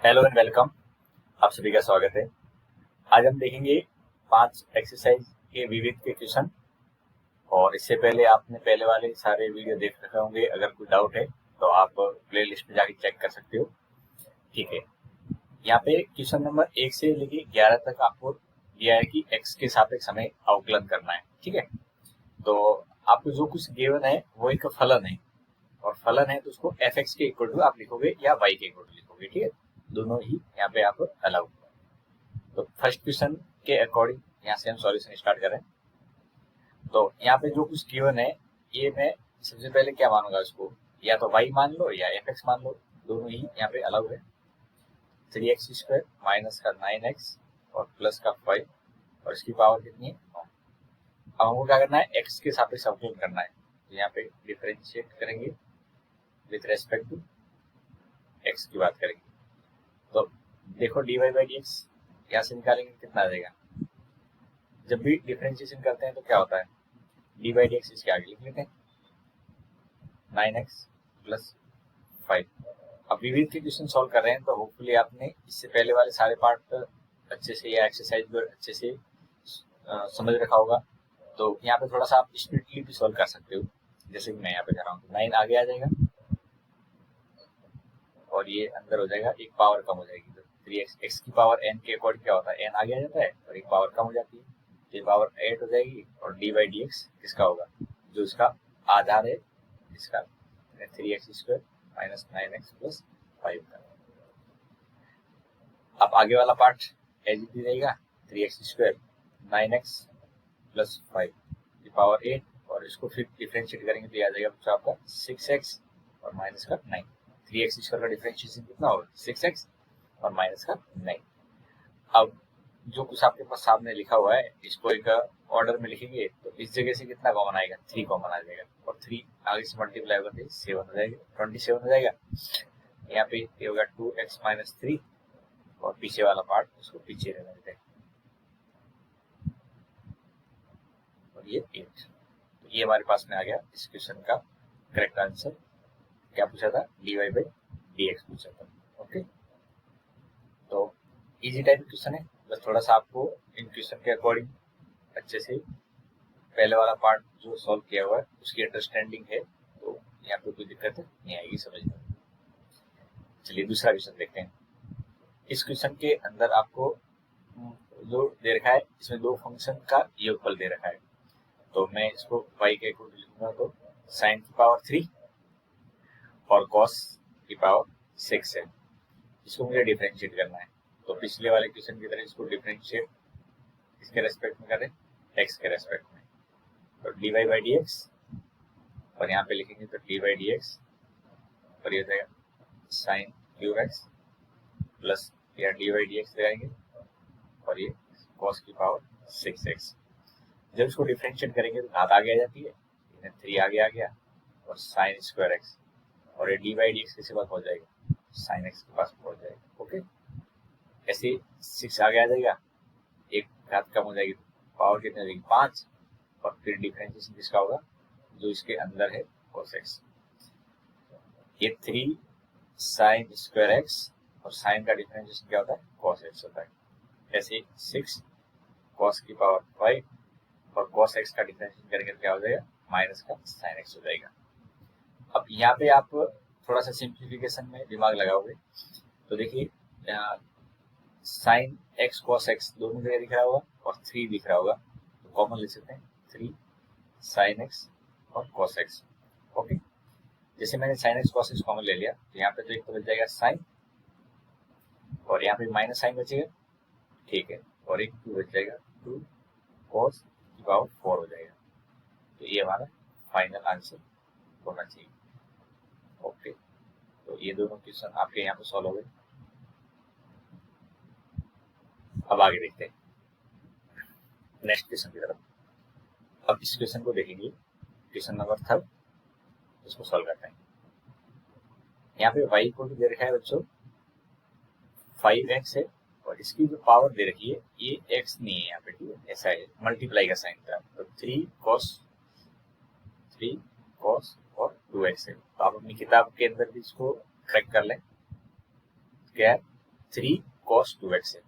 Hello and welcome. आप सभी का स्वागत है। आज हम देखेंगे 5 एक्सरसाइज के विविध के क्वेश्चन। और इससे पहले आपने पहले वाले सारे वीडियो देख रखे होंगे। अगर कोई डाउट है तो आप प्लेलिस्ट में जाके चेक कर सकते हो। ठीक है, यहाँ पे क्वेश्चन नंबर 1 से लेके 11 तक आपको दिया है कि एक्स के सापेक्ष हमें अवकलन करना है। ठीक है, तो आपको जो कुछ गिवन है वो एक फलन है, और फलन है तो उसको एफ एक्स के इक्वल टू आप लिखोगे या वाई के इक्वल टू लिखोगे। ठीक है, दोनों ही यहाँ पे आप अलाउ। तो फर्स्ट क्वेश्चन के अकॉर्डिंग यहाँ से हम सॉल्यूशन स्टार्ट करें। तो यहाँ पे जो कुछ गिवन है ये मैं सबसे पहले क्या मानूंगा, इसको या तो y मान लो या एफ एक्स मान लो, दोनों ही यहाँ पे अलाउ है। 3x² माइनस का 9x और प्लस का 5 और इसकी पावर कितनी है 9। अब हमको क्या करना है, x के सापेक्ष अवकलन करना है। तो यहाँ पे डिफरेंशिएट करेंगे विथ रेस्पेक्ट टू x की बात करेंगे। तो देखो dy बाई डी एक्स यहाँ से निकालेंगे कितना आ जाएगा। जब भी डिफरेंशिएशन करते हैं तो क्या होता है, डी बाई डी एक्स इसके आगे लिख लेते हैं 9x प्लस 5। अब विविध के क्वेश्चन सॉल्व कर रहे हैं तो होपफुली आपने इससे पहले वाले सारे पार्ट अच्छे से या एक्सरसाइज भी अच्छे से समझ रखा होगा। तो यहाँ पे थोड़ा सा आप स्पीडली भी सॉल्व कर सकते हो, जैसे कि मैं यहाँ पे कर रहा हूँ। 9 आगे आ जाएगा और ये अंदर हो जाएगा, एक पावर कम हो जाएगी। तो 3x x की पावर n के अकॉर्डिंग क्या होता है, n आगे आ जाता है और एक पावर कम हो जाती है, तो ये पावर 8 हो जाएगी। और डी बाई डी एक्स किसका होगा, जो इसका आधार है, इसका 3x² माइनस 9x प्लस 5 का। अब आगे वाला पार्ट एज इट इज रहेगा, 3x² 9x प्लस 5 की पावर 8 और इसको फिर डिफरेंशिएट करेंगे तो ये आ जाएगा बच्चों आपका 6x और माइनस का 9। 3x² का डिफरेंशिएशन कितना होगा 6x और माइनस का 9। अब जो कुछ आपके पास सामने लिखा हुआ है इसको एक ऑर्डर में लिखेंगे तो इस जगह से कितना कॉमन आएगा, 3 कॉमन आ जाएगा और 3 आगे से मल्टीप्लाई होगा तो 7 हो जाएगा, 27 हो जाएगा। यहाँ पे ये होगा 2x माइनस 3 और पीछे वाला पार्ट उसको पीछे रहने देते हैं और ये 8। तो ये हमारे पास में आ गया इस क्वेश्चन का करेक्ट आंसर। क्या पूछा था, d Y by D x पूछा था। ओके, तो इजी टाइप क्वेश्चन है, बस थोड़ा सा आपको इन क्वेश्चन के अकॉर्डिंग अच्छे से पहले वाला पार्ट जो सॉल्व किया हुआ है उसकी अंडरस्टैंडिंग है, तो यहाँ पे कोई दिक्कत नहीं आएगी समझ में। चलिए दूसरा क्वेश्चन देखते हैं। इस क्वेश्चन के अंदर आपको जो दे रखा है इसमें दो फंक्शन का योगफल दे रखा है। तो मैं इसको y के इक्वल टू लिखूंगा तो sin की पावर 3 और cos की पावर 6 है। इसको मुझे डिफरेंशिएट करना है। तो पिछले वाले क्वेश्चन की तरह इसको डिफरेंशिएट इसके रेस्पेक्ट में करें, x के रेस्पेक्ट में। तो dy बाई डी एक्स और यहाँ पे लिखेंगे तो डी बाई डी एक्स और ये हो जाएगा साइन क्यूब एक्स प्लस या डी बाई डी एक्स लगाएंगे और ये cos की पावर 6x। जब इसको डिफरेंशिएट करेंगे तो घात आगे आ जाती है, 3 आगे आ गया और साइन स्क्वायर एक्स और ये डी बाई डी एक्स किसी बात पहुंच जाएगा, साइन एक्स के पास पहुंच जाएगा। ओके, ऐसे 6 आगे आ जाएगा, एक घात कम हो जाएगी, पावर कितनी हो जाएगी 5 और फिर डिफरेंशिएशन किसका होगा, जो इसके अंदर है cos x। ये 3 साइन स्क्वायर एक्स और साइन का डिफरेंशिएशन क्या होता है cos x होता है। ऐसे 6 cos की पावर 5 और cos x का डिफरेंशिएशन करेंगे तो क्या हो जाएगा, माइनस का sin x हो जाएगा। अब यहाँ पे आप थोड़ा सा सिंप्लीफिकेशन में दिमाग लगाओगे तो देखिए साइन x cos x दोनों जगह दिख रहा होगा और 3 दिख रहा होगा, तो कॉमन ले सकते हैं 3 साइन x और cos x। ओके, जैसे मैंने sine x cos x common ले लिया तो यहाँ पे तो एक तो बच जाएगा साइन और यहाँ पे माइनस साइन बचेगा, ठीक है, और एक 2 बच जाएगा, 2 cos की पावर 4 हो जाएगा। तो ये हमारा फाइनल आंसर होना चाहिए। ओके, तो ये दोनों क्वेश्चन आपके यहाँ पे सॉल्व हो गए। अब आगे देखते हैं नेक्स्ट क्वेश्चन की तरफ। अब इस क्वेश्चन को देखेंगे, क्वेश्चन नंबर 3, इसको सॉल्व करते हैं। यहाँ पे y को दे रखा है बच्चों 5x है और इसकी जो पावर दे रखी है ये x नहीं है यहाँ पे, ठीक है, ऐसा है, मल्टीप्लाई का साइन था। तो 3 cos और 2x है। तो आप अपनी किताब के अंदर भी इसको करेक्ट कर लें। क्या है, 3 cos 2x है।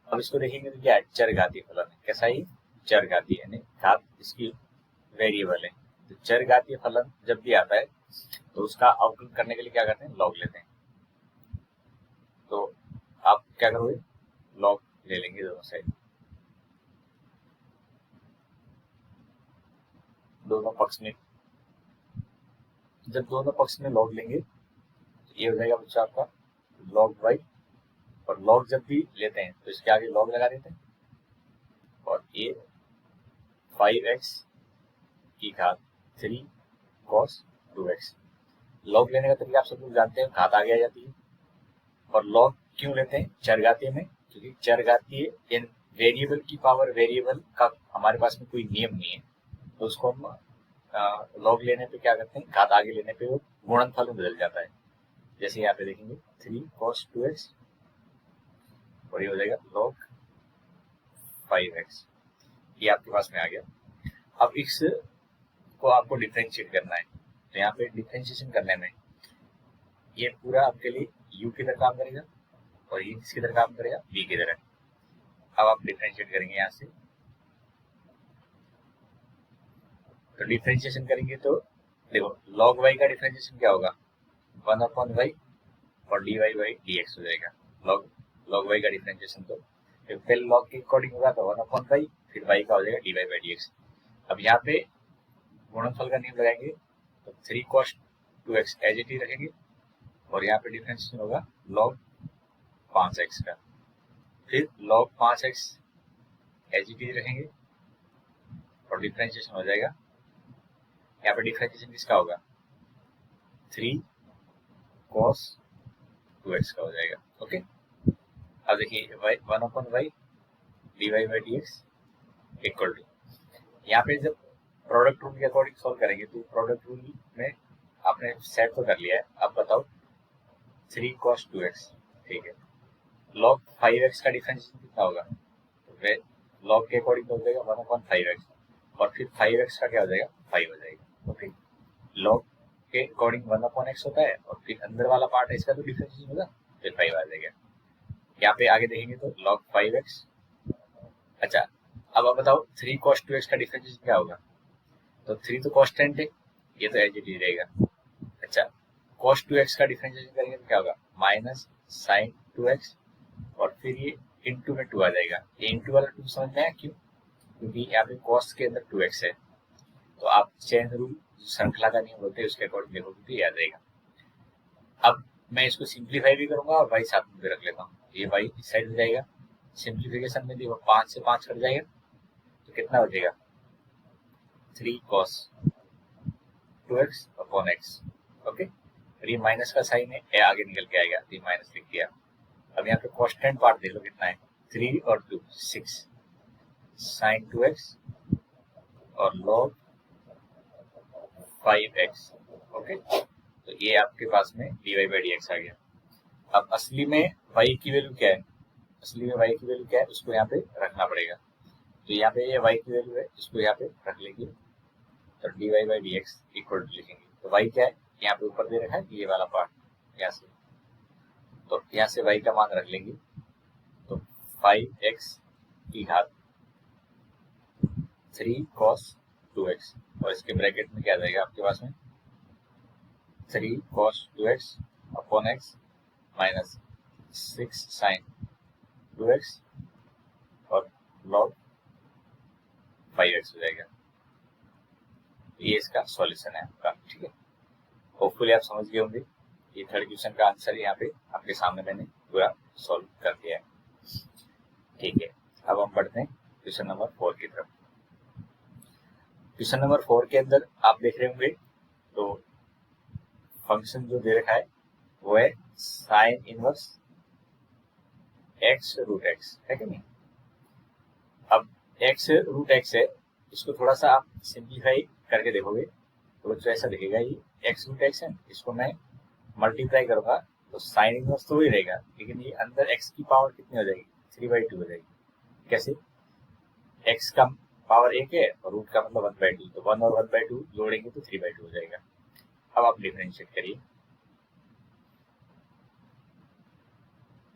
अब इसको देखेंगे तो क्या है, चरघातीय फलन है। कैसा है, चरघातीय, यानी घात इसकी वेरिएबल है। तो चरघातीय फलन जब भी आता है तो उसका अवकलन करने के लिए क्या करते हैं, लॉग लेते हैं। तो आप क्या करोगे, लॉग ले लेंगे दोनों साइड, दोनों पक्ष में। जब दोनों पक्ष में लॉग लेंगे तो ये हो जाएगा बच्चा आपका लॉग वाई, और लॉग जब भी लेते हैं तो इसके आगे लॉग लगा देते हैं, और ये 5x की घात 3 cos 2x। लॉग लेने का तरीका आप सब लोग जानते हैं, घात आगे आ जाती है। और लॉग क्यों लेते हैं चरघातीय में, क्योंकि चरघातीय इन वेरिएबल की पावर वेरिएबल का हमारे पास में कोई नियम नहीं है, तो उसको हम लॉग लेने पे क्या करते हैं, घात आगे लेने पे वो गुणनफल में बदल जाता है। जैसे यहाँ पे देखेंगे 3 cos 2x, और ये हो जाएगा log 5x, ये आपके पास में आ गया। अब इस को आपको डिफरेंशिएट करना है, तो यहाँ पे डिफरेंशिएशन करने में ये पूरा आपके लिए u की तरह काम करेगा, और ये किसकी तरह काम करेगा, v की तरह। अब आप डिफरेंशिएट करेंगे यहाँ से, तो डिफरेंशिएशन करेंगे तो देखो log y का डिफरेंशिएशन क्या होगा, 1/y और dy बाई dx हो जाएगा। log y का डिफरेंशिएशन तो पहले log के अकॉर्डिंग होगा तो 1/y, फिर y का हो जाएगा dy बाई dx। अब यहाँ पे गुणनफल का नियम लगाएंगे तो 3 cos 2x as it is रखेंगे, और यहाँ पे डिफरेंशिएशन होगा log 5x का, फिर log 5x as it is रखेंगे, और डिफरेंशिएशन हो जाएगा, यहाँ पे डिफरेंशिएशन किसका होगा, 3 cos 2x का हो जाएगा। ओके, अब देखिए 1/y dy by dx equal to, यहाँ पे जब प्रोडक्ट रूल के अकॉर्डिंग सॉल्व करेंगे तो प्रोडक्ट रूल में आपने सेट तो कर लिया है। अब बताओ 3 cos 2x, ठीक है, log 5x का डिफरेंशिएशन कितना होगा, तो log के अकॉर्डिंग हो जाएगा 1/5x, और फिर 5x का क्या हो जाएगा, 5 हो जाएगा। ओके, log के अकॉर्डिंग 1/x होता है, और फिर अंदर वाला पार्ट है इसका तो डिफरेंशिएशन होगा, फिर 5 आ जाएगा। यहाँ पे आगे देखेंगे तो log 5x। अच्छा, अब आप बताओ 3 cos 2x का डिफरेंशिएशन क्या होगा, तो 3 तो कांस्टेंट है, ये तो एज इट इज रहेगा। अच्छा, cos 2x का डिफरेंशिएशन करेंगे तो क्या होगा, माइनस sin 2x, और फिर ये इंटू में 2 आ जाएगा। ये इंटू वाला 2 समझ में आया क्यों, क्योंकि यहाँ पे cos के अंदर 2x है, तो आप चेन रूल श्रृंखला का नियम बोलते हैं उसके अकॉर्डिंग देखोगे तो ये आ जाएगा। अब मैं इसको सिंप्लीफाई भी करूंगा और y साथ में भी रख लेता हूँ, ये y इस साइड हो जाएगा। सिंप्लीफिकेशन में देखो 5 से 5 कट जाएगा, तो कितना हो जाएगा, 3 cos 2x upon x। Okay, और ये माइनस का साइन है, ये आगे निकल के आएगा, ये माइनस लिख दिया। अब यहाँ पे कांस्टेंट पार्ट देख लो कितना है, 3 और 2 6 sin 2x और log 5x। ओके, तो ये आपके पास में dy बाई dx आ गया। अब असली में y की वैल्यू क्या है, असली में y की वैल्यू क्या है उसको यहाँ पे रखना पड़ेगा। तो यहाँ पे ये y की वैल्यू है, इसको यहाँ पे रख लेंगे, तो dy by dx equal to लिखेंगे। तो y क्या है, यहाँ पे ऊपर दे रखा है ये वाला पार्ट, यहाँ से, तो यहाँ से y का मान रख लेंगे, तो 5x की घात 3 cos 2x, और इसके ब्रैकेट में क्या आ जाएगा आपके पास में, 3 cos 2x upon x minus 6 sin 2x और log 5x हो जाएगा। ये इसका सॉल्यूशन है आपका, ठीक है। होपफुली आप समझ गए होंगे। ये थर्ड क्वेश्चन का आंसर यहाँ पे आपके सामने मैंने पूरा सॉल्व कर दिया है, ठीक है। अब हम बढ़ते हैं क्वेश्चन नंबर 4 की तरफ। क्वेश्चन नंबर 4 के अंदर आप देख रहे होंगे तो फंक्शन जो दे रखा है वो है sine inverse x root x, है कि नहीं। अब x रूट x है, इसको थोड़ा सा आप सिंप्लीफाई करके देखोगे तो बच्चों ऐसा दिखेगा, ये x रूट x है, इसको मैं मल्टीप्लाई करूंगा तो साइन इनवर्स तो वही रहेगा, लेकिन ये अंदर x की पावर कितनी हो जाएगी, 3/2 हो जाएगी। कैसे, x का पावर 1 है और रूट का मतलब 1/2, तो 1 और 1/2 जोड़ेंगे तो 3/2 हो जाएगा। अब आप डिफरेंशिएट करिए,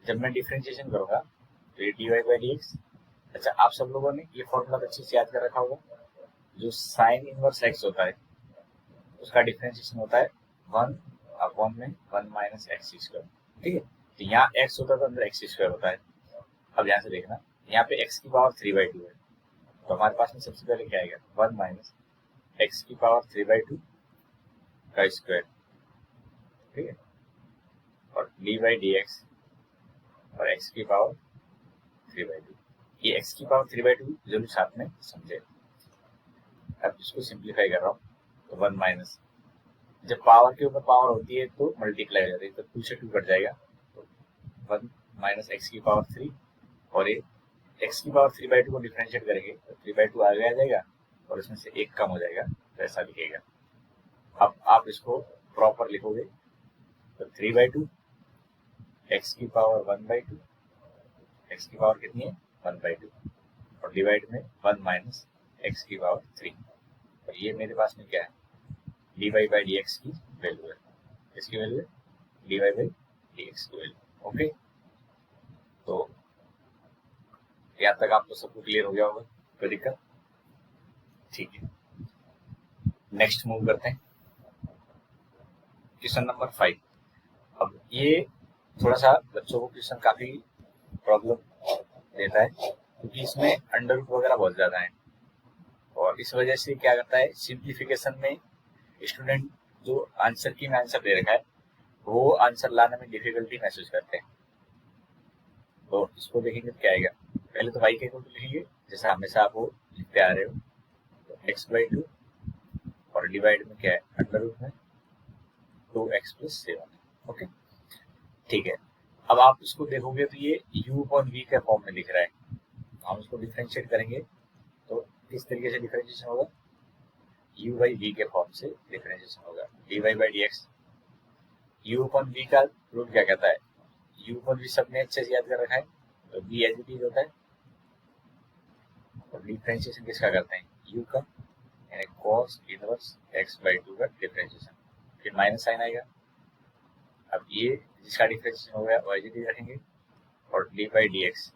जब मैं डिफरेंशिएशन करूंगा तो ये dy बाई डी एक्स। अच्छा, आप सब लोगों ने ये फॉर्मूला अच्छे से याद कर रखा होगा, जो साइन इनवर्स एक्स होता है उसका डिफरेंशिएशन होता है 1 में 1 माइनस एक्स स्क्वायर। ठीक है, तो यहाँ एक्स होता है तो अंदर एक्स स्क्वायर होता है। अब ध्यान से देखना, यहाँ पे एक्स की पावर 3/2 है, तो हमारे पास में सबसे पहले क्या आएगा 1 माइनस एक्स की पावर 3/2 का स्क्वायर। ठीक है, और डी बाई डी एक्स और एक्स की पावर 3/2, ये एक्स की पावर 3/2 जरूर साथ में समझे। अब इसको सिंप्लीफाई कर रहा हूँ, तो 1 माइनस, जब पावर के ऊपर पावर होती है तो मल्टीप्लाई हो जाती है, तो 2 से 2 कट जाएगा, तो 1 माइनस एक्स की पावर 3, और ये एक्स की पावर 3/2 को डिफरेंशिएट करेंगे तो 3/2 आगे आ जाएगा और इसमें से एक कम हो जाएगा, तो ऐसा लिखेगा। अब आप इसको प्रॉपर लिखोगे तो 3/2 एक्स की पावर 1/2, एक्स की पावर कितनी है 1/2, और डिवाइड में 1 माइनस एक्स की पावर 3, और ये मेरे पास में क्या है d Y by D x की वैल्यू है। इसकी वैल्यू है d Y by D x की वैल्यू। ओके, तो यहाँ तक आपको सबको क्लियर हो गया होगा, कोई दिक्कत? ठीक है, नेक्स्ट मूव करते हैं, क्वेश्चन नंबर 5। अब ये थोड़ा सा बच्चों को क्वेश्चन काफी प्रॉब्लम देता है, क्योंकि इसमें अंडर रूट वगैरह बहुत ज्यादा है, और इस वजह से क्या करता है सिंप्लीफिकेशन में स्टूडेंट जो आंसर की में आंसर दे रखा है वो आंसर लाने में डिफिकल्टी महसूस करते हैं। तो इसको देखेंगे तो क्या आएगा, पहले तो y के इक्वल टू लिखेंगे जैसा हमेशा आप वो लिखते आ रहे हो, तो x/2 और डिवाइड में क्या है अंडर रूट में 2x + 7। ओके, ठीक है। अब आप इसको देखोगे तो ये u/v के फॉर्म में दिख रहा है, हम इसको डिफरेंशिएट करेंगे तो किस तरीके से डिफरेंशिएशन होगा, u/v के फॉर्म से डिफरेंशिएशन होगा, dy by D x. u/v का रूट क्या कहता है, u/v सबने अच्छे से याद कर रखा है, तो v एज इट इज होता है, और डिफरेंशिएशन किसका करते हैं u का, यानी cos इनवर्स x/2 का डिफरेंशिएशन, फिर माइनस साइन आएगा। अब ये जिसका डिफरेंशिएशन हो गया वो एज इट इज रखेंगे, और डी बाई डी एक्स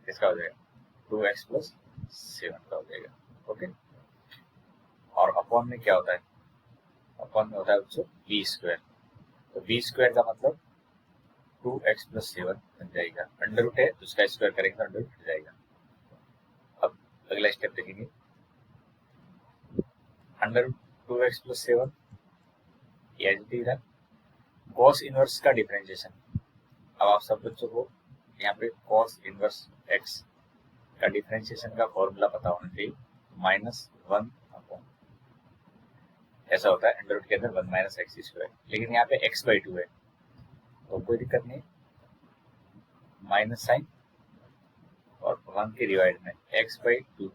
किसका हो जाएगा 2x + 7 का हो जाएगा। ओके, और अपॉन में क्या होता है, अपॉन में होता है बच्चों बी स्क्वायर, तो बी स्क्वायर का मतलब 2x + 7 बन जाएगा, अंडर रूट है तो उसका स्क्वायर करेंगे तो अंडर रूट हो जाएगा। अब अगला स्टेप देखेंगे, अंडर रूट 2x + 7 ये एज इट इज है, cos इनवर्स का डिफरेंशिएशन। अब आप सब बच्चों को यहाँ पे cos इनवर्स x का डिफरेंशिएशन का फॉर्मूला पता होना चाहिए, -1 अपॉन ऐसा होता है अंडर रूट के अंदर 1 माइनस एक्स स्क्वायर, लेकिन यहाँ पे x/2 है तो कोई दिक्कत नहीं, माइनस साइन और 1 के डिवाइड में x/2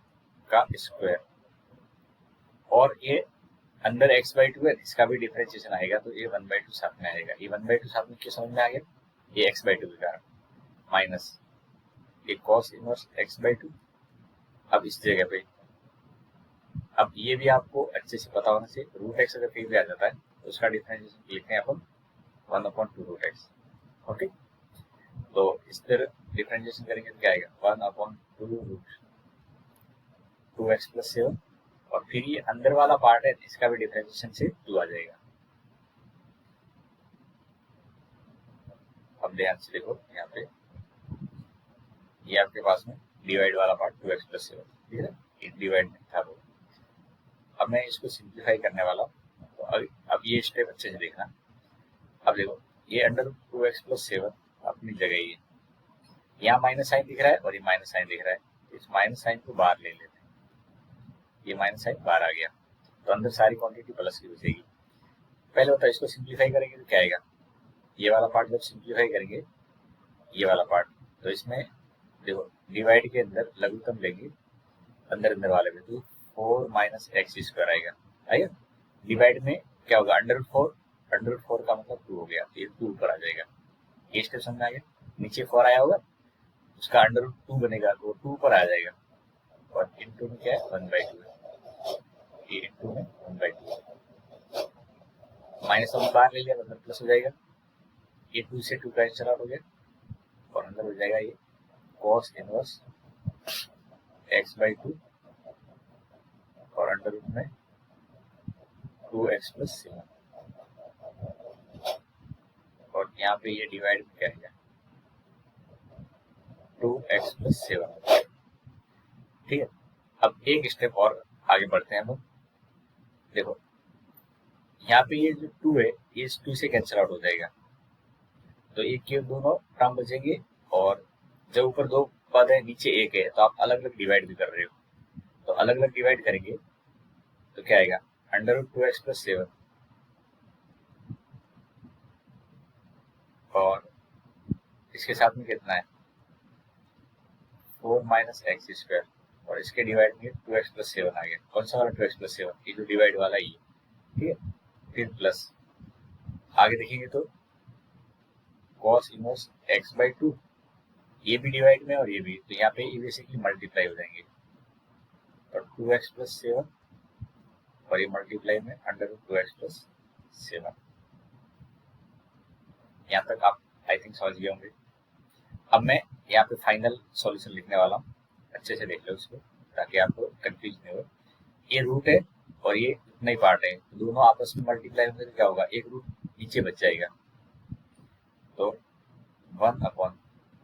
का स्क्वायर, और ये अंदर x/2 है इसका भी डिफरेंशिएशन आएगा तो ये 1/2 साथ में आएगा। ये 1/2 साथ में क्यों समझ में आ गया, ये x/2 के कारण, माइनस ये cos इनवर्स x/2। अब इस जगह पे अब ये भी आपको अच्छे से पता होना चाहिए, √x अगर कहीं भी आ जाता है तो उसका डिफरेंशिएशन लिखते हैं अपन 1/2√x। ओके, तो इस तरह डिफरेंशिएशन करेंगे तो क्या आएगा 1/2√2x + 7, और फिर ये अंदर वाला पार्ट है इसका भी डिफरेंशिएशन से 2 आ जाएगा। अब ध्यान से देखो यहाँ पे ये आपके पास में डिवाइड वाला पार्ट 2x + 7, ठीक है, ये डिवाइड में था वो। अब मैं इसको सिंप्लीफाई करने वाला हूँ, तो अब ये स्टेप अच्छे से देखना। अब देखो ये अंडर 2x + 7 अपनी जगह ही है, यहाँ माइनस साइन दिख रहा है और ये माइनस साइन दिख रहा है, इस माइनस साइन को बाहर ले लेते हैं, ये माइनस साइन बाहर आ गया तो अंदर सारी क्वांटिटी प्लस की बचेगी। पहले होता है इसको सिंप्लीफाई करेंगे तो क्या आएगा, ये वाला पार्ट जब सिंप्लीफाई करेंगे ये वाला पार्ट, तो इसमें देखो डिवाइड के अंदर लघुत्तम लेंगे अंदर अंदर वाले में, तो 4 माइनस एक्स स्क्वायर आएगा। डिवाइड में क्या होगा अंडर रूट 4 का मतलब 2 हो गया, ये 2 ऊपर आ जाएगा। ये स्टेप समझ में आ गया, नीचे 4 आया होगा उसका अंडर रूट 2 बनेगा तो 2 ऊपर आ जाएगा, और इनटू में क्या है 1/2 है, ये इनटू में 1/2 माइनस हम बाहर ले लिया मतलब प्लस हो जाएगा, ये 2 से 2 कैंसिल आउट हो गया, और अंदर हो जाएगा ये cos इनवर्स x/2 और अंडर रूट में 2x प्लस 7 और यहाँ पे ये डिवाइड में क्या है 2x प्लस 7। ठीक है, अब एक स्टेप और आगे बढ़ते हैं हम लोग। देखो यहाँ पे ये जो 2 है ये इस 2 से कैंसिल आउट हो जाएगा, तो एक के दोनों टर्म बचेंगे और जब ऊपर 2 पद है नीचे 1 है तो आप अलग अलग डिवाइड भी कर रहे हो, तो अलग अलग डिवाइड करेंगे तो क्या आएगा अंडर रूट 2x प्लस 7 और इसके साथ में कितना है 4 माइनस एक्स स्क्वायर और इसके डिवाइड में 2x प्लस 7 आ गया। कौन सा वाला 2x प्लस 7? ये जो डिवाइड वाला ही है। ठीक है, फिर प्लस आगे देखेंगे तो cos इनवर्स x/2 ये भी डिवाइड में और ये भी, तो यहाँ पे ये बेसिकली मल्टीप्लाई हो जाएंगे और 2x प्लस 7 और ये मल्टीप्लाई में अंडर रूट 2x प्लस 7। यहाँ तक आप आई थिंक समझ गए होंगे। अब मैं यहाँ पे फाइनल सॉल्यूशन लिखने वाला हूँ, अच्छे से देख लो उसको ताकि आपको कंफ्यूज नहीं हो। ये रूट है और ये इतना ही पार्ट है, तो दोनों आपस में मल्टीप्लाई होंगे तो क्या होगा एक रूट नीचे बच जाएगा, तो 1 upon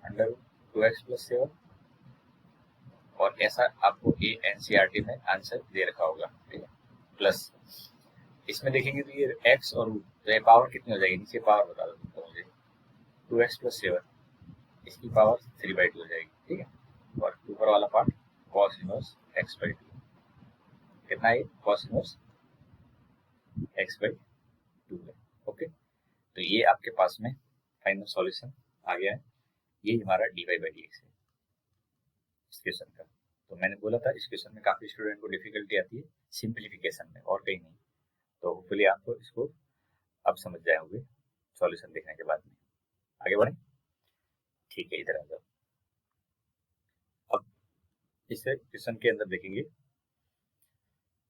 under root 2x plus 7 और ऐसा आपको ये एनसीईआरटी में आंसर दे रखा होगा। ठीक है, प्लस इसमें देखेंगे तो ये x और रूट तो ये पावर कितनी हो जाएगी, नीचे पावर बता दो तो मुझे 2x प्लस 7 इसकी पावर 3/2 हो जाएगी। ठीक है, और ऊपर वाला पार्ट cos इनवर्स x/2 कितना है cos इनवर्स x/2 है। ओके, तो ये आपके पास में फाइनल सॉल्यूशन आ गया है। ये हमारा dy/dx है इस क्वेश्चन का। तो मैंने बोला था इस क्वेश्चन में काफी स्टूडेंट को डिफिकल्टी आती है सिंप्लीफिकेशन में और कहीं नहीं, तो होपफुली आप इसको अब समझ जाए होंगे सॉल्यूशन देखने के बाद में। आगे बढ़े, ठीक है, इधर आ जाओ। अब इस क्वेश्चन के अंदर देखेंगे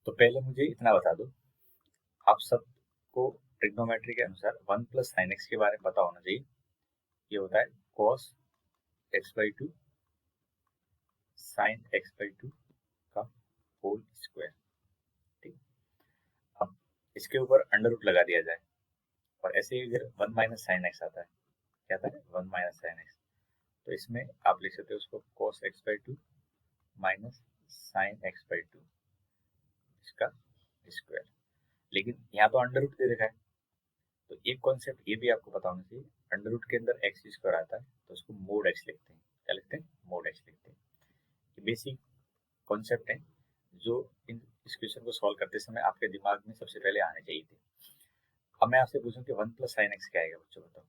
तो पहले मुझे इतना बता दो, आप सबको ट्रिग्नोमेट्री के अनुसार 1 प्लस साइन एक्स के बारे में पता होना चाहिए। ये होता है cos x/2 sin x/2 का होल स्क्वायर। ठीक, अब इसके ऊपर अंडर रूट लगा दिया जाए और ऐसे ही अगर 1 माइनस साइन एक्स आता है, क्या आता है 1 माइनस साइन एक्स, तो इसमें आप लिख सकते हो उसको cos x/2 minus sign x/2 इसका स्क्वायर। लेकिन यहाँ तो अंडर रूट दे रखा है, तो एक कॉन्सेप्ट ये भी आपको पता होना चाहिए, अंडर रूट के अंदर एक्स स्क्वायर आता है तो उसको मोड एक्स लिखते हैं। क्या लिखते हैं? मोड एक्स लिखते हैं। ये बेसिक कॉन्सेप्ट है जो इस क्वेश्चन को सॉल्व करते समय आपके दिमाग में सबसे पहले आने चाहिए थे। अब मैं आपसे पूछूं कि 1 प्लस साइन एक्स क्या आएगा बच्चों, बताओ।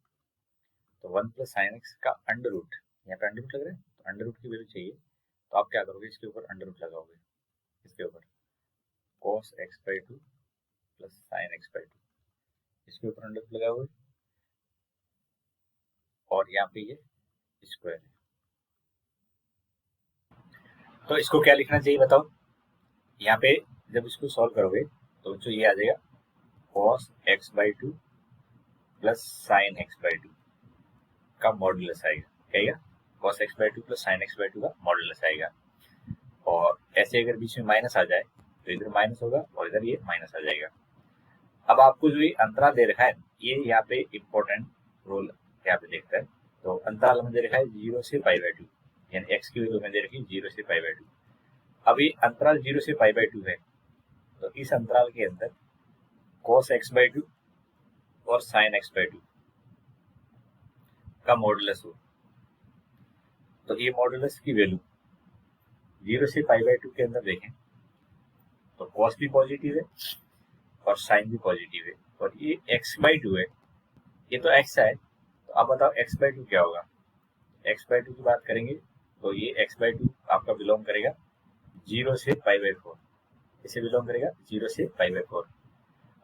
तो 1 प्लस साइन एक्स का अंडर रूट, यहाँ पे अंडर रूट लग रहा है तो अंडर रूट की वैल्यू चाहिए, तो आप क्या करोगे इसके ऊपर अंडर रूट लगाओगे, इसके ऊपर cos x/2 plus sign x/2 इसके ऊपर अंडर रूट लगाओगे और यहाँ पे ये स्क्वायर है। तो इसको क्या लिखना चाहिए बताओ, यहाँ पे जब इसको सॉल्व करोगे तो बच्चों ये आ जाएगा cos x/2 plus sign x/2 का मॉड्यूलस आएगा। क्या आएगा? cos x/2 plus sign x/2 का मॉड्यूलस आएगा। और ऐसे अगर बीच में माइनस आ जाए तो इधर माइनस होगा और इधर ये माइनस आ जाएगा। अब आपको जो ये अंतराल दे रखा है ये यहाँ पे इम्पोर्टेंट रोल यहाँ पे देखता है। तो अंतराल में दे रखा है 0 से π/2, यानी x की वैल्यू में दे रखी है 0 से π/2। अब ये अंतराल 0 से π/2 है, तो इस अंतराल के अंदर cos x/2 और sin x/2 का मॉडुलस हो, तो ये मॉडुलस की वैल्यू 0 से π/2 के अंदर देखें तो cos भी पॉजिटिव है और sin भी पॉजिटिव है और ये x/2 है, ये तो x है, तो अब बताओ x/2 क्या होगा। x/2 की बात करेंगे तो ये x/2 आपका बिलोंग करेगा 0 से π/4, इसे बिलोंग करेगा 0 से π/4।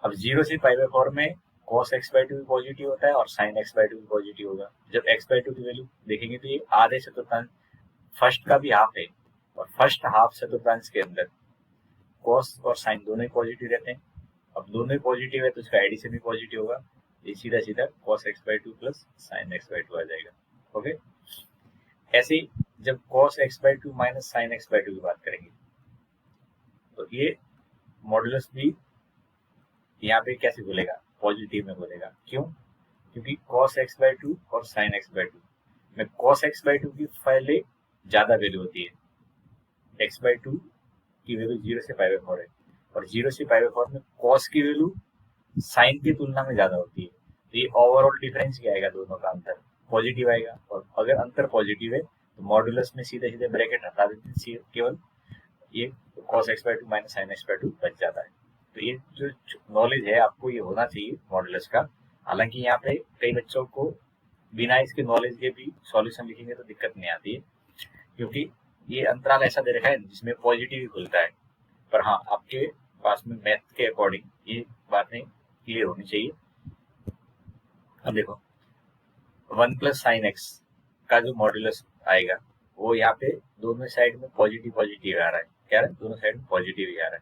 अब 0 से π/4 में cos x/2 भी पॉजिटिव होता है और sin x/2 भी पॉजिटिव होगा। जब x/2 की वैल्यू देखेंगे तो ये आधे चतुर्थांश फर्स्ट का भी हाफ है और फर्स्ट हाफ चतुर्थांश के अंदर cos और sin दोनों ही पॉजिटिव रहते हैं। अब दोनों ही पॉजिटिव है तो इसका एडिशन भी पॉजिटिव होगा, ये सीधा सीधा cos x/2 plus sin x/2 आ जाएगा। ओके, ऐसे ही जब cos x by two minus sine x by two की बात करेंगे तो ये मॉडुलस भी यहाँ पे कैसे बोलेगा, पॉजिटिव में बोलेगा। क्यों? क्योंकि cos x बाई टू और sin x बाई टू में cos x बाई टू की पहले ज्यादा वैल्यू होती है, x बाई टू की वैल्यू 0 से पाई बाई 4 है, और 0 से पाई बाई 4 में cos की वैल्यू साइन की तुलना में ज्यादा होती है। तो ये ओवरऑल डिफरेंस क्या आएगा, दोनों का अंतर पॉजिटिव आएगा। और अगर अंतर पॉजिटिव है तो मॉडुलस में सीधे सीधे ब्रैकेट हटा देते हैं, केवल ये cos x by two minus sine x by two बच जाता है। तो ये जो नॉलेज है आपको ये होना चाहिए मॉडुलस का। हालांकि यहाँ पे कई बच्चों को बिना इसके नॉलेज के भी सॉल्यूशन लिखेंगे तो दिक्कत नहीं आती है, क्योंकि ये अंतराल ऐसा दे रखा है जिसमें पॉजिटिव ही खुलता है। पर हाँ, आपके पास में मैथ के अकॉर्डिंग ये बातें क्लियर होनी चाहिए। अब देखो 1 प्लस साइन एक्स का जो मॉड्यूलस आएगा वो यहाँ पे दोनों साइड में पॉजिटिव पॉजिटिव आ रहा है। क्या रहा है, दोनों साइड में पॉजिटिव ही आ रहा है,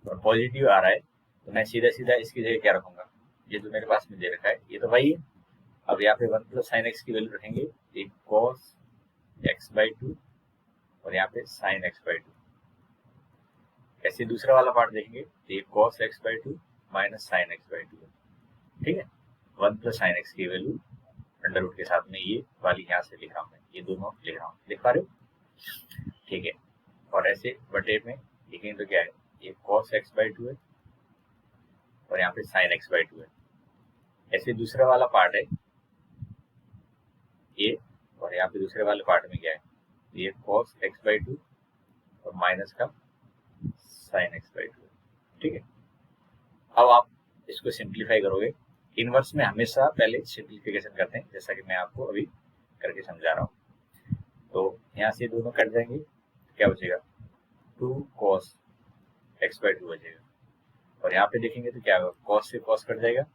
और पॉजिटिव आ रहा है तो मैं सीधा सीधा इसकी जगह क्या रखूंगा, ये जो मेरे पास में दे रखा है ये तो वही है। अब यहाँ पे 1 प्लस साइन एक्स की वैल्यू रखेंगे, एक कॉस एक्स बाई टू और यहाँ पे साइन एक्स बाई टू। ऐसे दूसरा वाला पार्ट देखेंगे तो ये cos x by two minus sine x by two है। ठीक है, 1 प्लस साइन एक्स की वैल्यू अंडर रूट के साथ में ये वाली यहाँ से लिख रहा हूँ मैं, ये दोनों लिख रहा हूँ, लिख पा रहे हो? ठीक है, और ऐसे बटे में लिखेंगे तो क्या है, ये कॉस एक्स बाई टू है और यहाँ पे साइन एक्स बाई टू है। ऐसे दूसरा वाला पार्ट है ये, और यहाँ पे दूसरे वाले पार्ट में क्या है, ये कॉस एक्स बाई टू और माइनस का साइन एक्स बाई टू। ठीक है, अब आप इसको सिंप्लीफाई करोगे। इनवर्स में हमेशा पहले सिंप्लीफिकेशन करते हैं, जैसा कि मैं आपको अभी करके समझा रहा हूँ। तो यहाँ से दोनों कट जाएंगे, क्या बचेगा, 2 cos x बाई टू बचेगा, और यहाँ पे देखेंगे तो क्या होगा, cos से cos कट जाएगा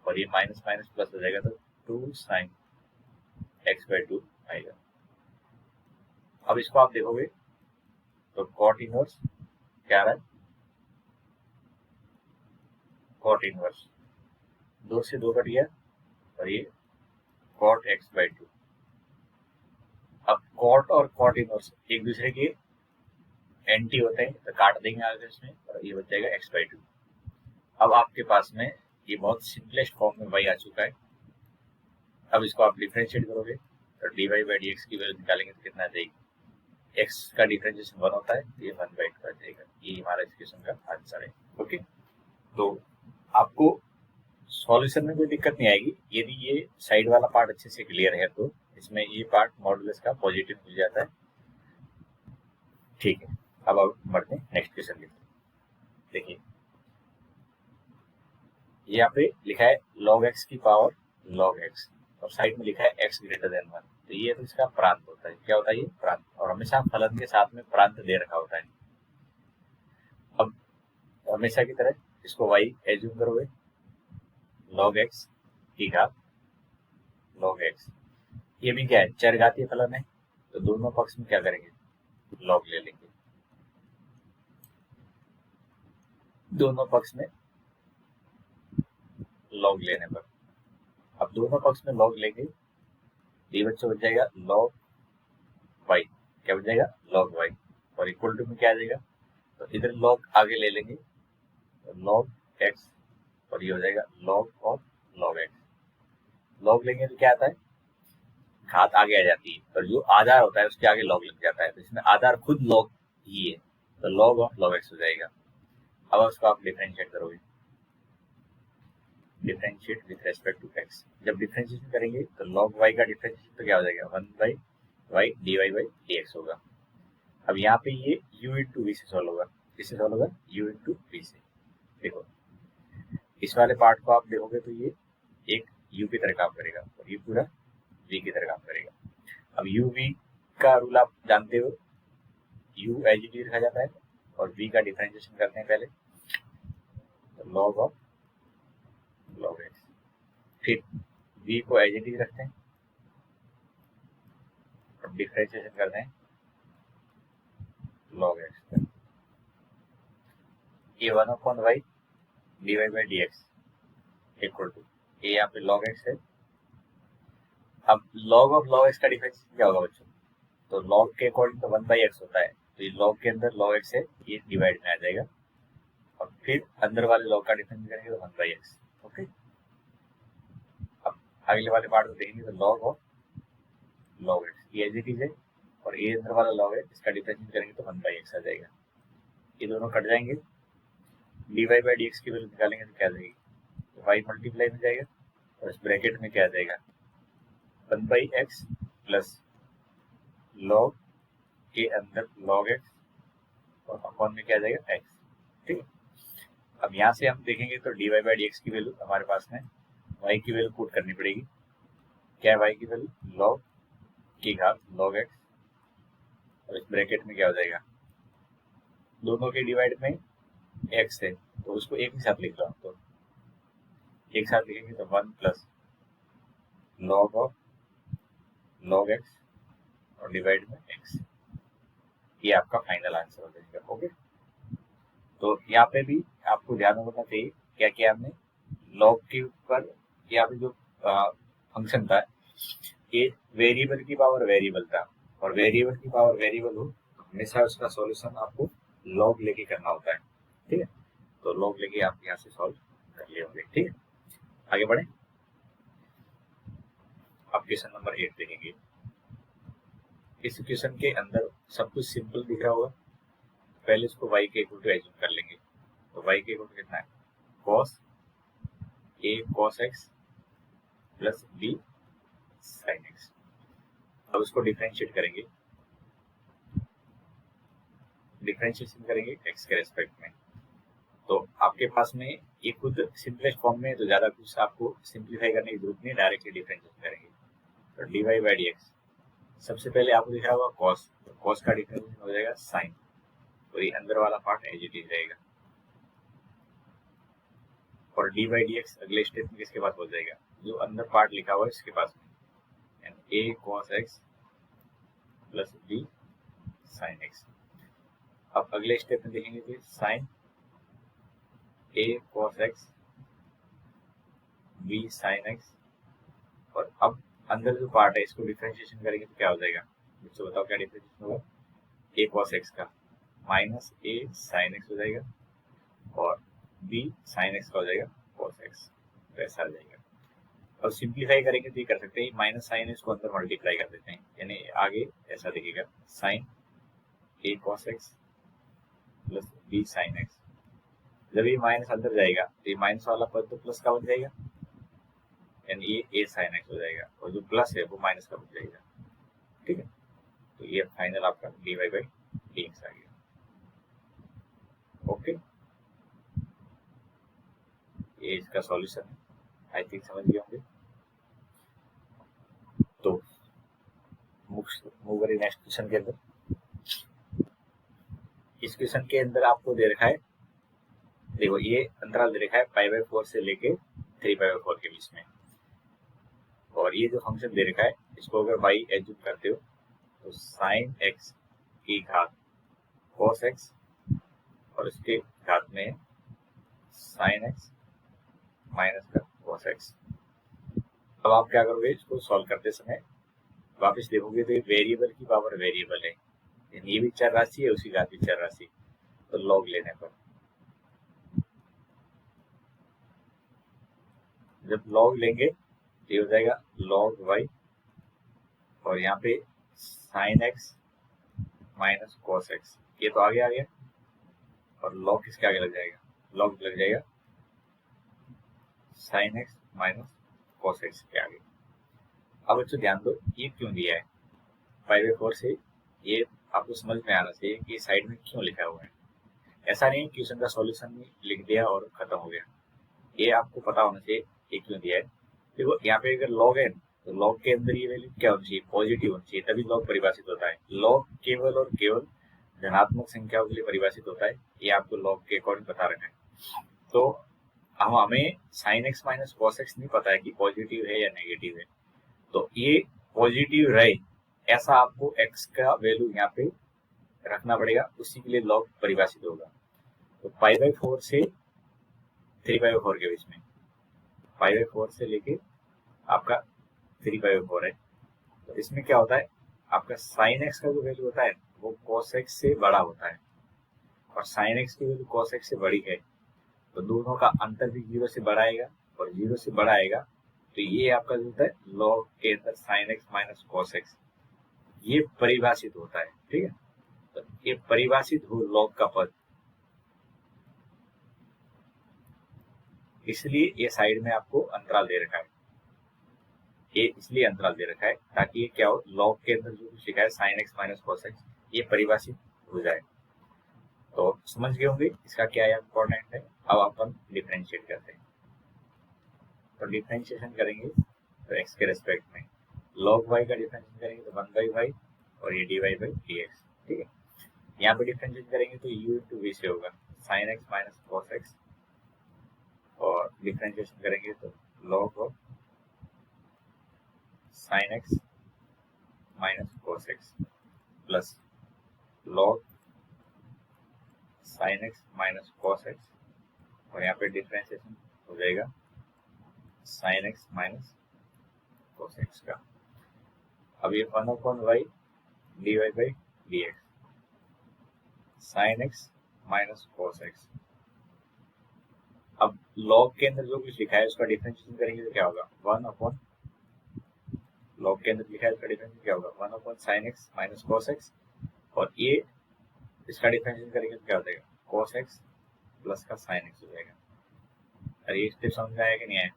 और ये माइनस माइनस प्लस हो जाएगा, तो 2 sin x बाई टू आएगा। अब इसको आप देखोगे तो cot इनवर्स क्या आ रहा है, cot इनवर्स 2 से 2 कट गया और ये cot x बाई टू। अब cot और cot इनवर्स एक दूसरे के एंटी होते हैं तो काट देंगे आगे इसमें, और ये बच जाएगा x बाई टू। अब आपके पास में ये बहुत सिंपलेस्ट फॉर्म में y आ चुका है। अब इसको आप डिफरेंशिएट करोगे तो dy बाई dx की वैल्यू निकालेंगे तो कितना आ जाएगी, x का डिफरेंशिएशन 1 होता है तो ये 1 बाई टू आ जाएगा। ये हमारा इक्वेशन का आंसर है। ओके, तो आपको सॉल्यूशन में कोई दिक्कत नहीं आएगी यदि ये साइड वाला पार्ट अच्छे से क्लियर है, तो इसमें ये पार्ट मॉडुलस का पॉजिटिव मिल जाता है। ठीक है, अब आप बढ़ते हैं नेक्स्ट क्वेश्चन की। देखिए यहाँ पे लिखा है log x की पावर log x, और साइड में लिखा है x ग्रेटर देन 1, तो ये तो इसका प्रांत होता है। क्या होता है ये, प्रांत, और हमेशा फलन के साथ में प्रांत दे रखा होता है। अब हमेशा की तरह इसको y एज्यूम करोगे, log x की घात log x, ये भी क्या है, चरघातीय फलन है, तो दोनों पक्ष में क्या करेंगे, log ले लेंगे, दोनों पक्ष में log लेने पर। अब दोनों पक्ष में log लेंगे, ये बच्चों बच जाएगा log y, क्या बच जाएगा, log y, और इक्वल टू में क्या आ जाएगा, तो इधर log आगे ले लेंगे तो log x, और ये हो जाएगा log of log x। log लेंगे तो क्या आता है, घात आगे आ जाती है, पर जो आधार होता है उसके आगे log लग जाता है, तो इसमें आधार खुद log ही है, तो log ऑफ log x हो जाएगा। अब उसको आप डिफरेंशिएट करोगे, differentiate with respect to x, जब डिफरेंशिएशन करेंगे तो log y का डिफरेंशिएशन तो क्या हो जाएगा, 1 by y dy by dx होगा। अब यहाँ पे ये u इंटू v से सॉल्व होगा, किससे सॉल्व होगा, u इंटू v से। देखो इस वाले पार्ट को आप देखोगे तो ये एक u की तरह काम करेगा और ये पूरा v की तरह काम करेगा। अब u v का रूल आप जानते हो, u एज इट इज रखा जाता है और v का डिफरेंशिएशन करते हैं पहले, तो log ऑफ log x, फिर v को एज इट इज रखते हैं और डिफरेंशिएशन करते हैं log x, ये 1/y dy by dx equal to, ये यहाँ पे log x है। अब log ऑफ log x का डिफरेंशिएशन क्या होगा बच्चों, तो लॉग के अकॉर्डिंग तो 1/x होता है, तो ये लॉग के अंदर log x है, ये डिवाइड में आ जाएगा, और फिर अंदर वाले लॉग का डिफरेंस करेंगे तो 1/x। ओके, अब अगले वाले पार्ट को देखेंगे तो log ऑफ log x ये एज इट इज है, और ये अंदर वाला log है, इसका डिफरेंस करेंगे तो 1/x आ जाएगा। ये दोनों कट जाएंगे, dy/dx की वैल्यू निकालेंगे तो क्या आ जाएगी, तो y मल्टीप्लाई में जाएगा, और इस ब्रैकेट में क्या आ जाएगा 1/x प्लस log के अंदर log x, और अपॉन में क्या आ जाएगा x। ठीक है, अब यहाँ से हम देखेंगे तो dy/dx की वैल्यू हमारे पास में y की वैल्यू पुट करनी पड़ेगी। क्या है y की वैल्यू, log की घात log x, और इस ब्रैकेट में क्या हो जाएगा, दोनों के डिवाइड में x है तो उसको एक ही साथ लिख लो, तो एक साथ लिखेंगे तो 1 plus log of log x और डिवाइड में x, ये आपका फाइनल आंसर हो जाएगा। ओके, तो यहाँ पे भी आपको ध्यान रखना चाहिए क्या किया हमने, log के ऊपर यहाँ पे जो फंक्शन था ये वेरिएबल की पावर वेरिएबल था, और वेरिएबल की पावर वेरिएबल हो तो हमेशा उसका सॉल्यूशन आपको log लेके करना होता है। ठीक है, तो log लेके आप यहाँ से सॉल्व कर लिए होंगे। ठीक है, आगे बढ़े, आप क्वेश्चन नंबर 8 देखेंगे। इस क्वेश्चन के अंदर सब कुछ सिंपल दिख रहा होगा, पहले इसको y के इक्वल टू एज्यूम कर लेंगे, तो y के इक्वल टू कितना है, cos a cos x plus b sin x। अब उसको डिफरेंशिएट करेंगे, डिफरेंशिएशन करेंगे x के रेस्पेक्ट में, तो आपके पास में ये खुद सिंपलेस्ट फॉर्म में, तो ज्यादा कुछ आपको सिंप्लीफाई करने की जरूरत नहीं, डायरेक्टली डिफरेंशिएट करेंगे। तो dy/dx सबसे पहले आपको दिख रहा होगा cos, तो cos का डिफरेंशिएशन हो जाएगा sin, तो ये अंदर वाला पार्ट एज इट इज रहेगा, और dy/dx अगले स्टेप में किसके पास हो जाएगा, जो अंदर पार्ट लिखा हुआ है इसके पास में, a cos x plus b sin x। अब अगले स्टेप में देखेंगे कि sin a cos x b sin x, और अब अंदर जो पार्ट है इसको डिफरेंशिएशन करेंगे तो क्या हो जाएगा, मुझसे बताओ क्या डिफरेंशिएशन होगा, a cos x का माइनस a sin x हो जाएगा, और b sin x का हो जाएगा cos x, तो ऐसा आ जाएगा। अब सिंप्लीफाई करेंगे तो ये कर सकते हैं, माइनस साइन इसको अंदर मल्टीप्लाई कर देते हैं, यानी आगे ऐसा दिखेगा sin a cos x plus b sin x। जब ये माइनस अंदर जाएगा तो ये माइनस वाला पद तो प्लस का बन जाएगा, यानी ये a sin x हो जाएगा, और जो प्लस है वो माइनस का बन जाएगा। ठीक है, तो ये फाइनल आपका dy/dx आ गया। ओके, ये इसका सॉल्यूशन है, आई थिंक समझ गए होंगे। तो मूव करें नेक्स्ट क्वेश्चन के अंदर। इस क्वेश्चन के अंदर आपको दे रखा है, देखो ये अंतराल दे रखा है π/4 से लेके 3π/4 के बीच में, और ये जो फंक्शन दे रखा है इसको अगर y एज्यूम करते हो तो sin x की घात cos x, और इसके घात में sin x माइनस का cos x। अब आप क्या करोगे, इसको सॉल्व करते समय वापस देखोगे तो ये वेरिएबल की पावर वेरिएबल है, ये भी चर राशि है, उसी घात भी चर राशि, तो log लेने पर जब log लेंगे ये हो जाएगा log y, और यहाँ पे sin x minus cos x, ये तो आगे आ गया, और log किसके आगे लग जाएगा, log लग जाएगा sin x minus cos x के आगे। अब बच्चों ध्यान दो ये क्यों दिया है π/4 से, ये आपको समझ में आना चाहिए कि साइड में क्यों लिखा हुआ है। ऐसा नहीं क्वेश्चन का सॉल्यूशन लिख दिया और खत्म हो गया, ये आपको पता होना चाहिए ये क्यों दिया है। देखो यहाँ पे अगर log है तो log के अंदर ये वैल्यू क्या होनी चाहिए, पॉजिटिव होनी चाहिए, तभी log परिभाषित होता है। log केवल और केवल धनात्मक संख्याओं के लिए परिभाषित होता है, ये आपको log के अकॉर्डिंग बता रखा है। तो हमें sin x minus cos x नहीं पता है कि पॉजिटिव है या नेगेटिव है, तो ये पॉजिटिव रहे ऐसा आपको x का वैल्यू यहाँ पे रखना पड़ेगा, उसी के लिए log परिभाषित होगा। तो π/4 से 3/4 के बीच में, π/4 से लेके आपका 3/4 है, तो इसमें क्या होता है आपका साइन एक्स का जो वैल्यू होता है वो कॉस एक्स से बड़ा होता है, और साइन एक्स की वैल्यू कॉस एक्स से बड़ी है, तो दोनों का अंतर भी 0 से बड़ा आएगा और 0 से बड़ा आएगा। तो ये आपका जो होता है लॉग के अंदर sine x minus cos x, ये परिभाषित होता है। ठीक है, तो ये परिभाषित हो लॉग का पद, इसलिए ये साइड में आपको अंतराल दे रखा है। ये इसलिए अंतराल दे रखा है ताकि ये क्या हो, लॉग के अंदर जो कुछ लिखा है sine x minus cos x, ये परिभाषित हो जाए। तो समझ गए होंगे इसका क्या इंपॉर्टेंट है। अब अपन डिफरेंशिएट करते हैं। तो डिफरेंशिएशन करेंगे तो एक्स के रेस्पेक्ट में लॉग वाई का डिफरेंशिएशन करेंगे तो 1/y और ये dy बाई डी एक्स। ठीक है, यहाँ पे डिफरेंशिएट करेंगे तो u इंटू वी से होगा sine x minus cos x, और डिफरेंशिएशन करेंगे तो log of sine x minus cos x plus log sine x minus cos x, और यहाँ पे डिफरेंशिएशन हो जाएगा sine x minus cos x का। अब ये 1/y dy by D x sine x minus cos x. अब लॉग के अंदर जो कुछ लिखा है उसका डिफरेंशिएशन करेंगे तो क्या होगा, 1/, लॉग के अंदर लिखा है उसका डिफरेंशिएशन क्या होगा 1/, sine x minus cos x, और ये इसका डिफरेंशिएशन करेंगे तो क्या हो जाएगा कॉस एक्स प्लस का साइन एक्स हो जाएगा। अरे ये स्टेप समझ में आया कि नहीं आया।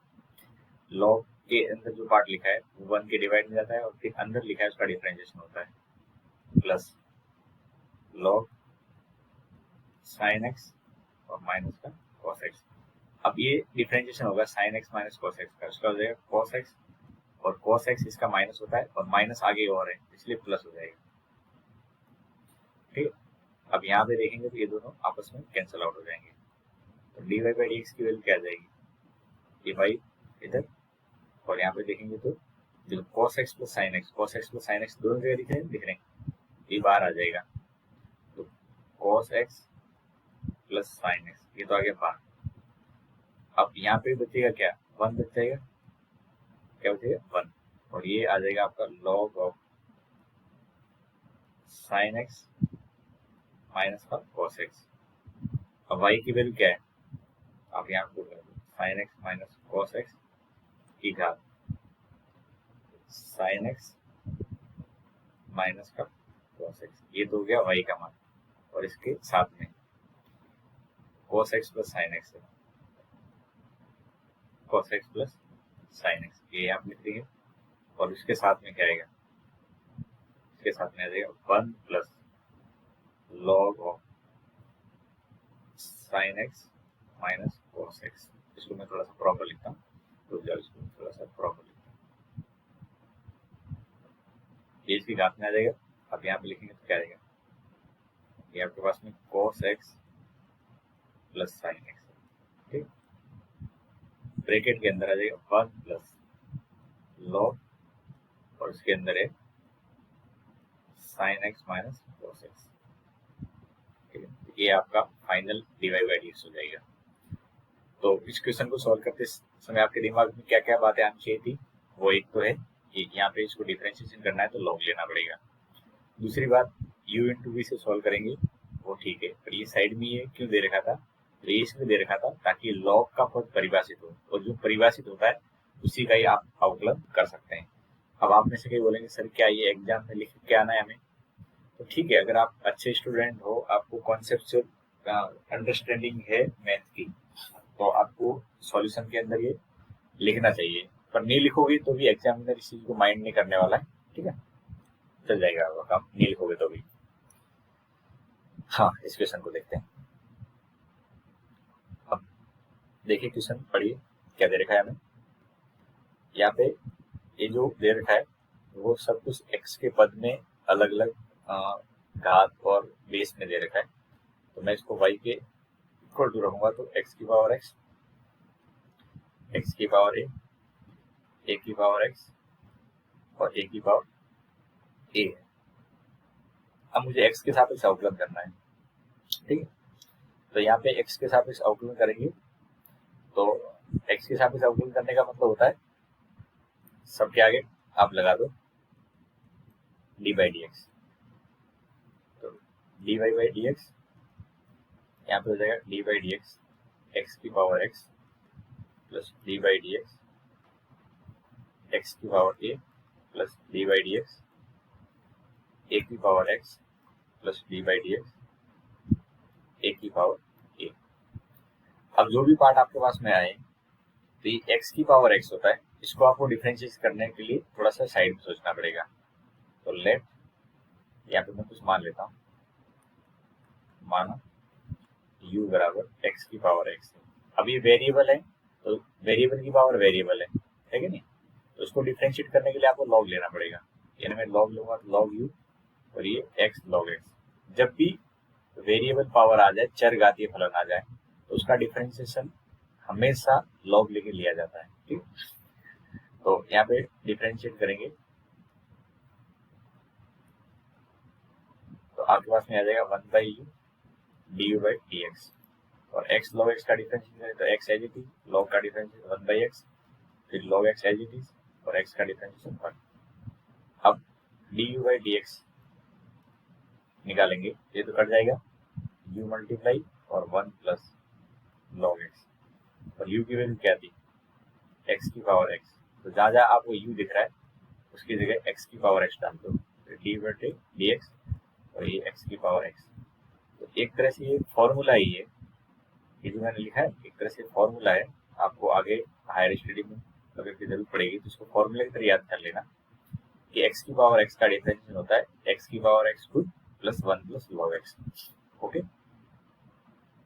लॉग के अंदर जो पार्ट लिखा है वो 1 के डिवाइड में जाता है, और फिर अंदर लिखा है उसका डिफरेंशिएशन होता है प्लस लॉग साइन एक्स और माइनस का कॉस एक्स। अब ये डिफरेंशिएशन होगा sine x minus cos x का, उसका हो जाएगा कॉस एक्स, और कॉस एक्स इसका माइनस होता है और माइनस आगे और है इसलिए प्लस हो जाएगा। ठीक है, अब यहाँ पे देखेंगे तो ये दोनों आपस में कैंसिल आउट हो जाएंगे। तो D Y by D x की वैल्यू क्या आ जाएगी, ये वाई इधर, और यहाँ पे देखेंगे तो जो cos x plus sine x, cos x plus sine x दोनों जगह दिख रहे हैं, ये बाहर आ जाएगा। तो cos x plus sine x ये तो आ गया बाहर। अब यहाँ पे बचेगा क्या, 1 बच जाएगा, क्या बचेगा 1, और ये आ जाएगा आपका log of sine x minus का cos x। अब y की वैल्यू क्या है, आप यहाँ पे sine x minus cos x की घात साइन एक्स माइनस का cos x, ये तो हो गया y का मान, और इसके साथ में cos x plus sine x है, cos x plus sine x ये आप लिख देंगे, और इसके साथ में क्या आएगा, इसके साथ में आ जाएगा 1 plus log of sine x minus cos x। इसको मैं थोड़ा सा प्रॉपर लिखता हूँ, तो इसको थोड़ा सा प्रॉपर लिखता हूँ, ये इसकी घात में आ जाएगा। अब यहाँ पे लिखेंगे तो क्या आएगा, ये आपके पास में cos x plus sine x. ठीक, ब्रैकेट के अंदर आ जाएगा 1 प्लस लॉग, और इसके अंदर है sine x minus cos x। ये आपका final divide by D x हो जाएगा। तो इस क्वेश्चन को सॉल्व करते समय आपके दिमाग में क्या क्या बातें आनी चाहिए थी, वो एक तो है कि यहाँ पे इसको डिफरेंशिएशन करना है तो लॉग लेना पड़ेगा। दूसरी बात, u इंटू वी से सॉल्व करेंगे वो ठीक है, पर ये साइड में ये क्यों दे रखा था, तो ये इसलिए दे रखा था ताकि लॉग का पद परिभाषित हो, और जो परिभाषित होता है उसी का ही आप अवकलन कर सकते हैं। अब आप में से कई बोलेंगे सर क्या ये एग्जाम में लिख के आना है हमें, तो ठीक है, अगर आप अच्छे स्टूडेंट हो, आपको कॉन्सेप्चुअल अंडरस्टैंडिंग है मैथ की, तो आपको सॉल्यूशन के अंदर ये लिखना चाहिए, पर नहीं लिखोगे तो भी एग्जामिनर इस चीज को माइंड नहीं करने वाला है। ठीक है, चल जाएगा आपका काम, नहीं लिखोगे तो भी। हाँ, इस क्वेश्चन को देखते हैं। अब देखिए क्वेश्चन पढ़िए क्या दे रखा है हमें। यहाँ पे ये जो दे रखा है वो सब कुछ x के पद में अलग अलग घात और बेस में दे रखा है, तो मैं इसको y के इक्वल टू रखूंगा, तो x की पावर x, x की पावर a की पावर x और a की पावर a है। अब मुझे x के सापेक्ष अवकलन करना है। ठीक है, तो यहाँ पे x के सापेक्ष अवकलन करेंगे, तो x के सापेक्ष अवकलन करने का मतलब होता है सबके आगे आप लगा दो डी बाई डी एक्स। तो D Y by D X यहाँ पे हो जाएगा D by D x X की power X plus D by D x X की power A plus D by D X A की power X plus D by D X A की power ए। अब जो भी पार्ट आपके पास में आए तो ये एक्स की पावर एक्स होता है, इसको आपको डिफरेंशिएट करने के लिए थोड़ा सा साइड में सोचना पड़ेगा। तो लेट यहाँ पे मैं कुछ मान लेता हूँ, माना u बराबर एक्स की पावर एक्स। अब ये वेरिएबल है तो वेरिएबल की पावर वेरिएबल है कि नहीं, तो उसको डिफरेंशिएट करने के लिए आपको लॉग लेना पड़ेगा। यानी मैं लॉग लूंगा तो लॉग u और ये एक्स लॉग एक्स। जब भी वेरिएबल पावर आ जाए, चर घातीय फलन आ जाए, तो उसका डिफरेंशिएशन हमेशा लॉग लेके लिया जाता है। ठीक, तो यहाँ पे डिफरेंशिएट करेंगे तो आपके पास में आ जाएगा 1 by u d u by D x, और एक्स लॉग एक्स का डिफरेंशिएट करें तो x as it is, log का डिफरेंशिएट 1 बाई एक्स, फिर log x as it is और एक्स का डिफरेंशिएशन 1। अब d u by D x निकालेंगे, ये तो कट जाएगा, u मल्टीप्लाई और 1 प्लस लॉग एक्स, और u की वैल्यू क्या थी x की पावर x। तो जहाँ जहाँ आपको u दिख रहा है उसकी जगह x की पावर x डाल दो, तो डी बटे डी एक्स और ये x की पावर x। तो एक तरह से ये फॉर्मूला ही है, ये जो मैंने लिखा है एक तरह से फॉर्मूला है। आपको आगे हायर स्टडी में अगर की जरूरत पड़ेगी तो इसको फॉर्मूले की तरह याद कर लेना कि x की पावर x का डिफरेंशिएशन होता है x की पावर x खुद plus 1 plus log x. Okay,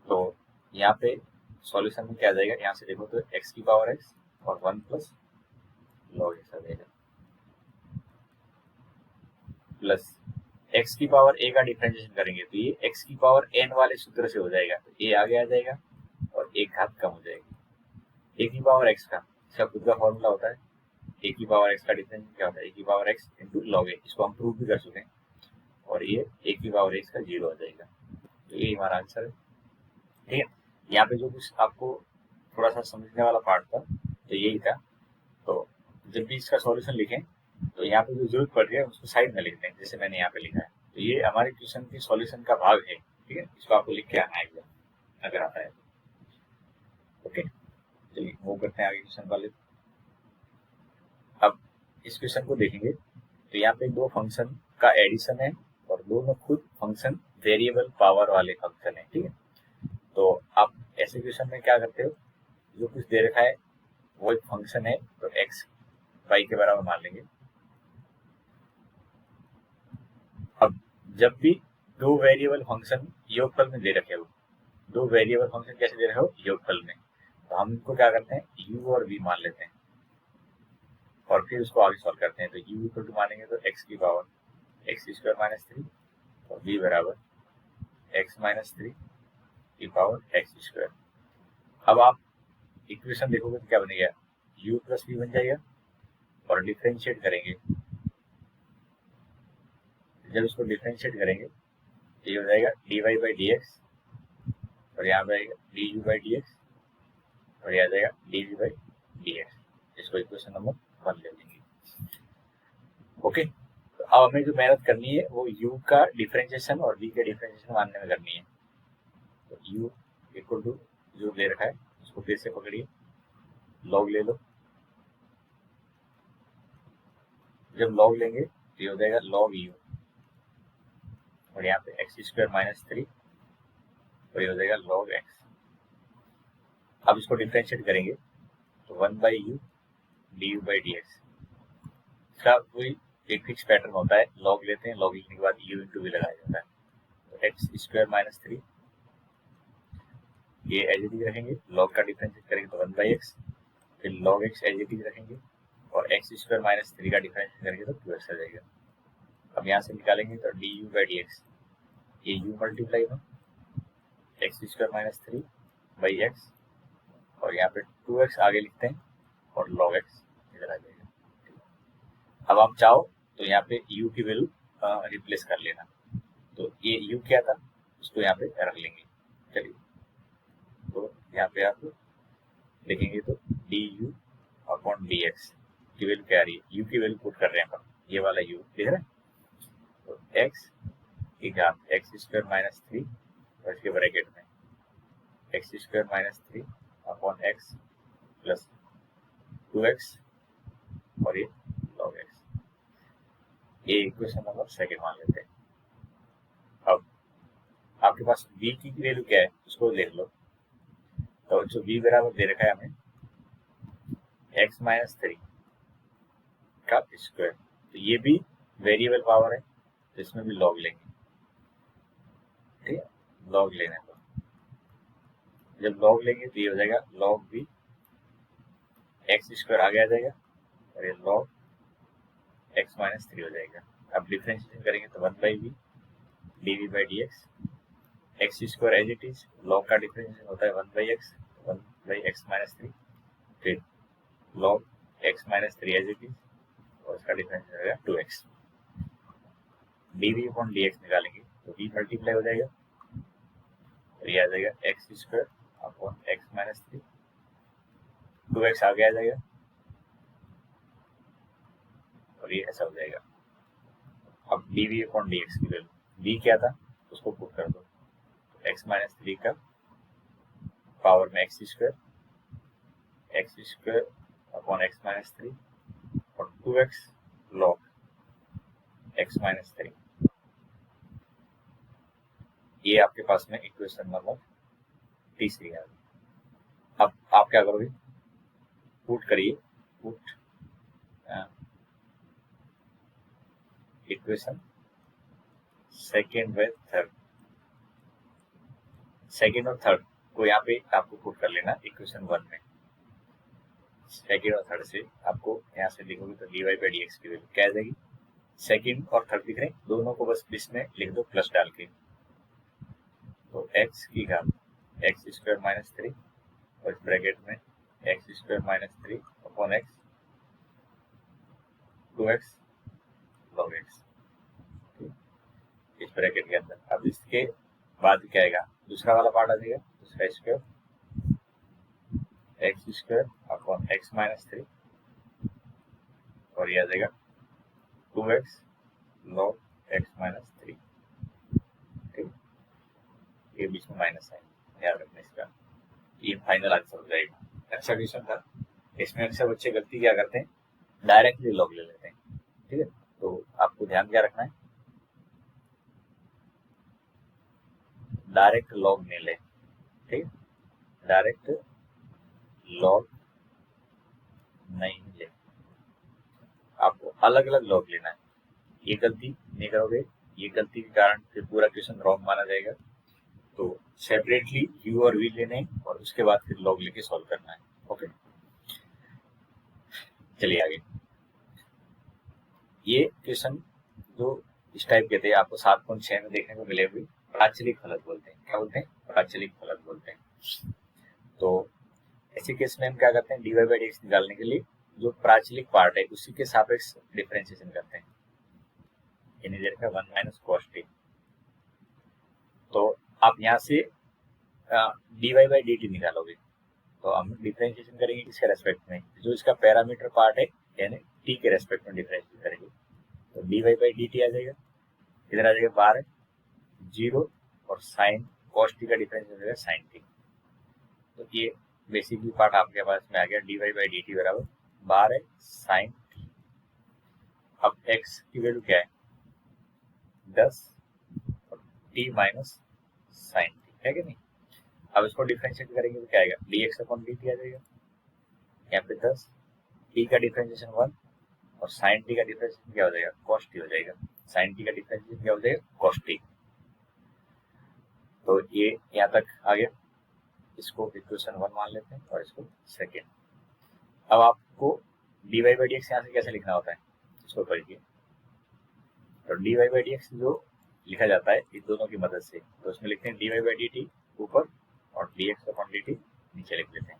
तो यहाँ पे सॉल्यूशन में क्या आ जाएगा, यहाँ से देखो तो x की पावर x और 1 प्लस लॉग एक्स आ जाएगा, प्लस x की पावर a का डिफरेंशिएशन करेंगे तो ये x की पावर n वाले सूत्र से हो जाएगा, तो a आगे आ जाएगा और एक घात कम हो जाएगी। a की पावर x का इसका खुद का फॉर्मूला होता है, a की पावर x का डिफरेंशिएशन क्या होता है, a की power x into log a। इसको हम प्रूव भी कर चुके हैं, और ये a की पावर x का 0 हो जाएगा। तो ये हमारा आंसर है। ठीक है, यहाँ पे जो कुछ आपको थोड़ा सा समझने वाला पार्ट था तो यही था। तो जब भी इसका सॉल्यूशन लिखें तो यहाँ पे जो जरूरत पड़ रही है उसको साइड में लिख दें, जैसे मैंने यहाँ पे लिखा है। तो ये हमारे क्वेश्चन की सॉल्यूशन का भाग है। ठीक है, इसको आपको लिख के आना है एग्जाम अगर आता है तो। ओके, चलिए मूव करते हैं आगे क्वेश्चन वाले। अब इस क्वेश्चन को देखेंगे तो यहाँ पे दो फंक्शन का एडिशन है और दोनों खुद फंक्शन वेरिएबल पावर वाले फंक्शन है। ठीक है, तो आप ऐसे क्वेश्चन में क्या करते हो, जो कुछ दे रखा है वो एक फंक्शन है तो एक्स वाई के बराबर मान लेंगे। अब जब भी दो वेरिएबल फंक्शन योगफल में दे रखे हो, दो वेरिएबल फंक्शन कैसे दे रहे हो योगफल में, तो हम इनको क्या करते हैं u और v मान लेते हैं और फिर उसको आगे सॉल्व करते हैं। तो u इक्वल टू मानेंगे तो x की पावर एक्स स्क्वायर माइनस 3 और v बराबर x माइनस 3 की पावर एक्स स्क्वायर। अब आप इक्वेशन देखोगे तो क्या बनेगा, u प्लस v बन जाएगा और डिफरेंशिएट करेंगे। जब इसको डिफरेंशिएट करेंगे तो ये हो जाएगा d Y by D x और यहाँ पे आएगा d u by D x और यहाँ जाएगा d v by D x. इसको इक्वेशन नंबर 1 ले लेंगे। ओके, तो अब हमें जो मेहनत करनी है वो u का डिफरेंशिएशन और v के डिफरेंशिएशन मानने में करनी है। तो u इक्वल टू जो दे रखा है उसको फिर से पकड़िए, लॉग ले लो। जब लॉग लेंगे तो ये हो जाएगा लॉग u और यहाँ पे एक्स स्क्वायर माइनस 3 और ये हो जाएगा लॉग एक्स। अब इसको डिफरेंशिएट करेंगे तो 1 by u d u by D x. इसका कोई एक फिक्स पैटर्न होता है, लॉग लेते हैं, लॉग लेने के बाद यू इंटू वी लगाया जाता है। तो एक्स स्क्वायर माइनस 3 ये एज इट इज रखेंगे, लॉग का डिफरेंशिएट करेंगे तो 1 बाई एक्स, फिर log x as it is रखेंगे और एक्स स्क्वायर माइनस 3 का डिफरेंशिएट करेंगे तो 2x आ जाएगा। अब यहाँ से निकालेंगे तो D u by D x, ये यू मल्टीप्लाई में x square minus 3 by x और यहाँ पे 2x आगे लिखते हैं और log x इधर आ जाएगा। अब आप चाहो तो यहाँ पे u की वैल्यू रिप्लेस कर लेना, तो ये u क्या था उसको यहाँ पे रख लेंगे। चलिए, तो यहाँ पे आप देखेंगे तो D you upon D x की वैल्यू क्या आ रही है, u की वैल्यू पुट कर रहे हैं हम, ये वाला u दिख रहा है। एक्स की घात एक्स स्क्वायर माइनस 3 और इसके ब्रैकेट में x square minus 3 upon x plus 2x और ये log x। ये इक्वेशन नंबर सेकेंड मान लेते हैं। अब आपके पास v की वैल्यू क्या है उसको देख लो। तो जो v बराबर दे रखा है हमें x माइनस 3 का स्क्वायर, तो ये भी वेरिएबल पावर है तो इसमें भी लॉग लेंगे। ठीक है, लॉग लेने पर जब लॉग लेंगे तो ये हो जाएगा लॉग v एक्स स्क्वायर आगे आ जाएगा और ये लॉग x माइनस 3 हो जाएगा। अब डिफरेंशिएशन करेंगे तो 1/v dv by dx x square as it is, log का डिफरेंशिएशन होता है 1/x माइनस 3, फिर log x minus 3 as it is और इसका डिफरेंशिएशन हो जाएगा 2x। dv अपॉन dx निकालेंगे तो v मल्टीप्लाई हो जाएगा और ये आ जाएगा x square upon x minus 3, 2x आगे आ जाएगा और ये ऐसा हो जाएगा। अब dv अपॉन dx की वैल्यू v क्या था उसको पुट कर दो, तो x माइनस 3 का पावर में x square upon x minus 3 और 2x लॉग x माइनस 3। ये आपके पास में इक्वेशन नंबर तीसरी है। अब आप क्या करोगे, पुट करिए, पुट इक्वेशन सेकेंड व थर्ड, सेकेंड और थर्ड को यहाँ पे आपको पुट कर लेना इक्वेशन 1 में। सेकेंड और थर्ड से आपको यहाँ से लिखोगे तो dy बाई डी एक्स की वैल्यू क्या आ जाएगी, सेकेंड और थर्ड दिख रहे हैं दोनों को बस इसमें लिख दो प्लस डाल के, तो x की घात एक्स स्क्वायर माइनस 3 और इस ब्रैकेट में x square minus 3 upon x 2x log x इस ब्रैकेट के अंदर। अब इसके बाद क्या आएगा, दूसरा वाला पार्ट आ जाएगा, दूसरा square x square upon x minus 3 और ये आ जाएगा 2x log x माइनस 3। ठीक, ये बीच में माइनस है, ध्यान रखना इसका, ये फाइनल आंसर हो जाएगा। अच्छा क्वेश्चन था, इसमें अक्सर बच्चे गलती क्या करते हैं, डायरेक्टली लॉग ले लेते हैं। ठीक है, तो आपको ध्यान क्या रखना है, डायरेक्ट लॉग नहीं ले। ठीक, डायरेक्ट लॉग नहीं ले, आपको अलग अलग लॉग लेना है। ये गलती नहीं करोगे, ये गलती के कारण फिर पूरा क्वेश्चन रॉन्ग माना जाएगा। तो सेपरेटली यू और वी लेने और उसके बाद फिर लॉग लेके सॉल्व करना है। ओके, चलिए आगे। ये क्वेश्चन जो इस टाइप के थे आपको 7.6 में देखने को मिलेगी, प्राचलिक फलक बोलते हैं। क्या बोलते हैं, प्राचलिक फलक बोलते हैं। तो ऐसे केस में हम क्या करते हैं, dy बाई dx निकालने के लिए जो प्राचलिक पार्ट है उसी के सापेक्ष डिफरेंशिएशन करते हैं। यानी दे रखा 1 माइनस cos t। तो आप यहाँ से dy बाई dt निकालोगे तो हम डिफरेंशिएशन करेंगे किसके रेस्पेक्ट में, जो इसका पैरामीटर पार्ट है यानी t के रेस्पेक्ट में डिफरेंशिएट करेंगे। तो dy बाई dt आ जाएगा, इधर आ जाएगा 12 0 और साइन cos t का डिफरेंशिएशन हो जाएगा साइन t। तो ये बेसिकली पार्ट आपके पास में आ गया, dy बाई dt बराबर 12 साइन t। अब x की वैल्यू क्या है 10 और t माइनस साइन t है कि नहीं। अब इसको डिफरेंशिएट करेंगे तो क्या आएगा, dx अपॉन dt आ जाएगा, यहाँ पे 10 t का डिफरेंशिएशन 1 और साइन t का डिफरेंशिएशन क्या हो जाएगा cos t हो जाएगा, साइन t का डिफरेंशिएशन क्या हो जाएगा cos t। तो ये यहाँ तक आ गया, इसको इक्वेशन 1 मान लेते हैं और इसको सेकेंड। अब आपको dy बाई dx यहाँ से कैसे लिखना होता है इसको पढ़िए। तो dy बाई dx जो लिखा जाता है इन दोनों की मदद से, तो उसमें लिखते हैं dy बाई dt ऊपर और dx अपॉन dt नीचे लिख लेते हैं।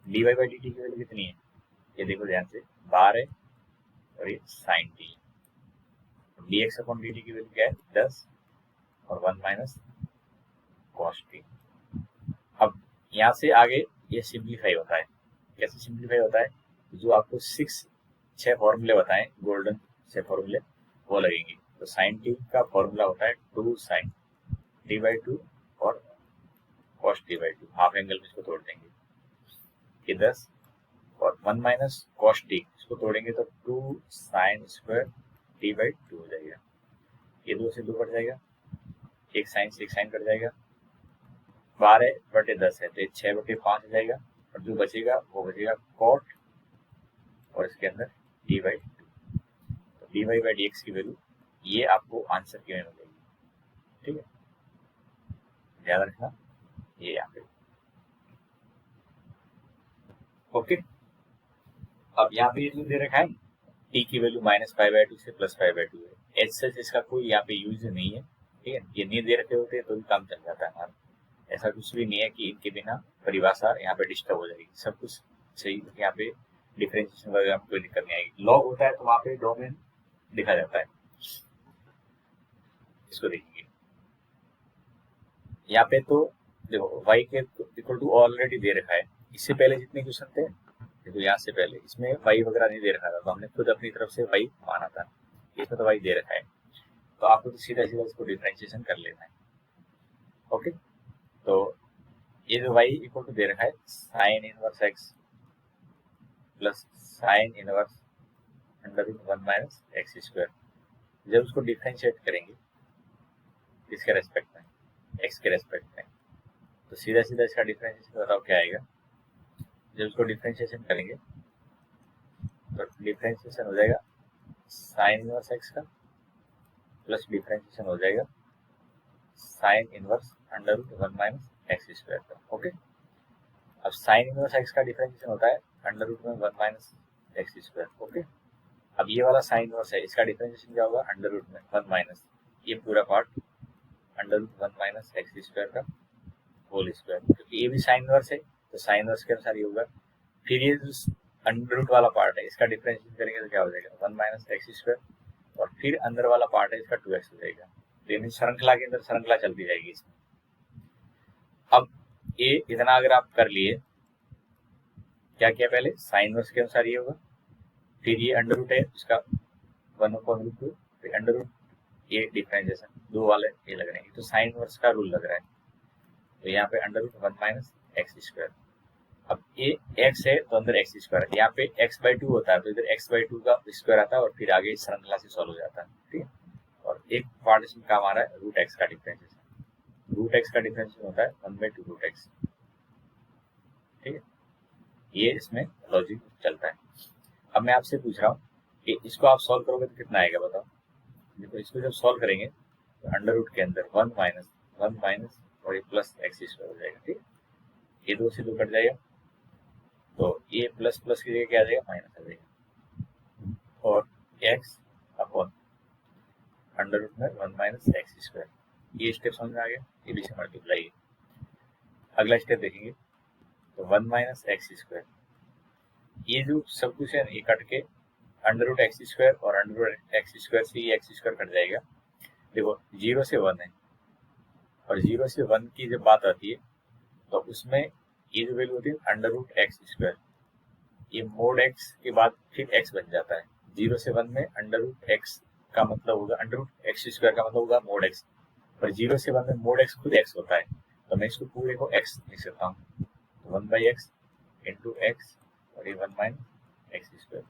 dy बाई dt की वैल्यू कितनी है, ये देखो ध्यान से 12 और ये sine t। dx upon dt की वैल्यू क्या है 10 और 1 माइनस cos t। अब यहाँ से आगे ये सिंप्लीफाई होता है, कैसे सिंप्लीफाई होता है, जो आपको 6 फॉर्मूले बताएं गोल्डन से फॉर्मूले, वो लगेंगी। तो साइन टी का फॉर्मूला होता है 2 साइन टी बाई 2 और cos T by 2, half angle में इसको तोड़ देंगे, ये 10 और 1 माइनस कॉस टी, इसको तोड़ेंगे तो 2 साइन स्क्वायर टी बाई 2 हो जाएगा। ये 2 से 2 कट जाएगा, एक साइन से एक साइन कट जाएगा, 12/10 है तो ये 6/5 हो जाएगा, और जो बचेगा वो बचेगा कॉट और इसके अंदर डी बाई 2। तो D Y by D x की वैल्यू ये आपको आंसर की में मिलेगी। ठीक है, ध्यान रखना ये यहाँ पे। ओके, अब यहाँ पे ये जो दे रखा है टी की वैल्यू -π/2 से +π/2 है, एच सच इसका कोई यहाँ पे यूज नहीं है। ठीक है, ये नहीं दे रखे होते तो भी काम चल जाता है हमारा, ऐसा कुछ भी नहीं है कि इनके बिना परिभाषा यहाँ पे डिस्टर्ब हो जाएगी, सब कुछ सही। यहाँ पे डिफरेंशिएशन वगैरह में कोई दिक्कत नहीं आएगी। लॉग होता है तो वहाँ पे डोमेन दिखा जाता है, इसको देखिए यहाँ पे तो देखो y के इक्वल टू ऑलरेडी दे रखा है। इससे पहले जितने क्वेश्चन थे देखो, यहाँ से पहले इसमें y वगैरह नहीं दे रखा था, तो हमने खुद अपनी तरफ से y माना था। इसमें तो y दे रखा है, तो आपको तो सीधा सीधा इसको डिफरेंशिएशन कर लेना है। ओके, तो ये जो y इक्वल टू दे रखा है sine inverse x plus sine inverse √1 minus x square, जब उसको डिफरेंशिएट करेंगे किसके रेस्पेक्ट में, x के रेस्पेक्ट में, तो सीधा सीधा इसका डिफरेंशिएशन बताओ क्या आएगा। जब इसको डिफरेंशिएशन करेंगे तो डिफरेंशिएशन हो जाएगा साइन इनवर्स x का प्लस डिफरेंशिएशन हो जाएगा sine inverse √1 minus x square का। ओके, अब साइन इनवर्स x का डिफरेंशिएशन होता है √1 माइनस एक्स स्क्वायर। ओके, अब ये वाला साइन इनवर्स है, इसका डिफरेंशिएशन क्या होगा, √1 माइनस ये पूरा पार्ट √1 माइनस एक्स स्क्वायर का होल स्क्वायर, क्योंकि ये भी साइन इनवर्स है तो साइन इनवर्स के अनुसार ये होगा। फिर ये जो अंडर रूट वाला पार्ट है इसका डिफरेंशिएशन करेंगे तो क्या हो जाएगा 1 माइनस एक्स स्क्वायर, और फिर अंदर वाला पार्ट है इसका 2x हो जाएगा। तो यानी श्रृंखला के अंदर श्रृंखला चलती जाएगी इसमें। अब ये इतना अगर आप कर लिए, क्या किया पहले साइन इनवर्स के अनुसार ये होगा, फिर ये अंडर रूट है इसका 1/√2, फिर अंडर रूट ये डिफरेंशिएशन दो वाले ये लग रहे हैं, तो साइन इनवर्स का रूल लग रहा है, तो यहाँ पे √1 माइनस एक्स स्क्वायर। अब ये x है तो अंदर x स्क्वायर है, यहाँ पे x/2 होता है तो इधर x/2 का स्क्वायर आता है और फिर आगे श्रृंखला से सॉल्व हो जाता है। ठीक है, और एक पार्ट इसमें काम आ रहा है √x का डिफरेंशिएशन। √x का डिफरेंशिएशन होता है 1/2√x। ठीक है, ये इसमें लॉजिक चलता है। अब मैं आपसे पूछ रहा हूँ कि इसको आप सॉल्व करोगे तो कितना आएगा बताओ। देखो, इसको जब सॉल्व करेंगे तो अंडर रूट के अंदर 1 माइनस और ये प्लस एक्स स्क्वायर हो जाएगा। ठीक है, ये 2 से 2 कट जाएगा, तो ये प्लस प्लस की जगह क्या आ जाएगा माइनस आ जाएगा, और x अपॉन अंडर रूट में 1 माइनस एक्स स्क्वायर। ये स्टेप समझ में आ गया, ये भी से मल्टीप्लाई है। अगला स्टेप देखेंगे तो 1 माइनस एक्स स्क्वायर, ये जो सब कुछ है ये कट के अंडर रूट एक्स स्क्वायर और अंडर रूट एक्स स्क्वायर से ये एक्स स्क्वायर कट जाएगा। देखो 0 से 1 है, और 0 से 1 की जब बात आती है तो उसमें ये जो वैल्यू होती है अंडर रूट एक्स स्क्वायर, ये मोड एक्स के बाद फिर एक्स बन जाता है। 0 से 1 में अंडर रूट एक्स का मतलब होगा, अंडर रूट एक्स स्क्वायर का मतलब होगा मोड एक्स, पर 0 से 1 में मोड एक्स खुद एक्स होता है, तो मैं इसको पूरे को एक्स लिख सकता हूँ, 1/x इंटू एक्स और ये 1 माइनस एक्स स्क्वायर।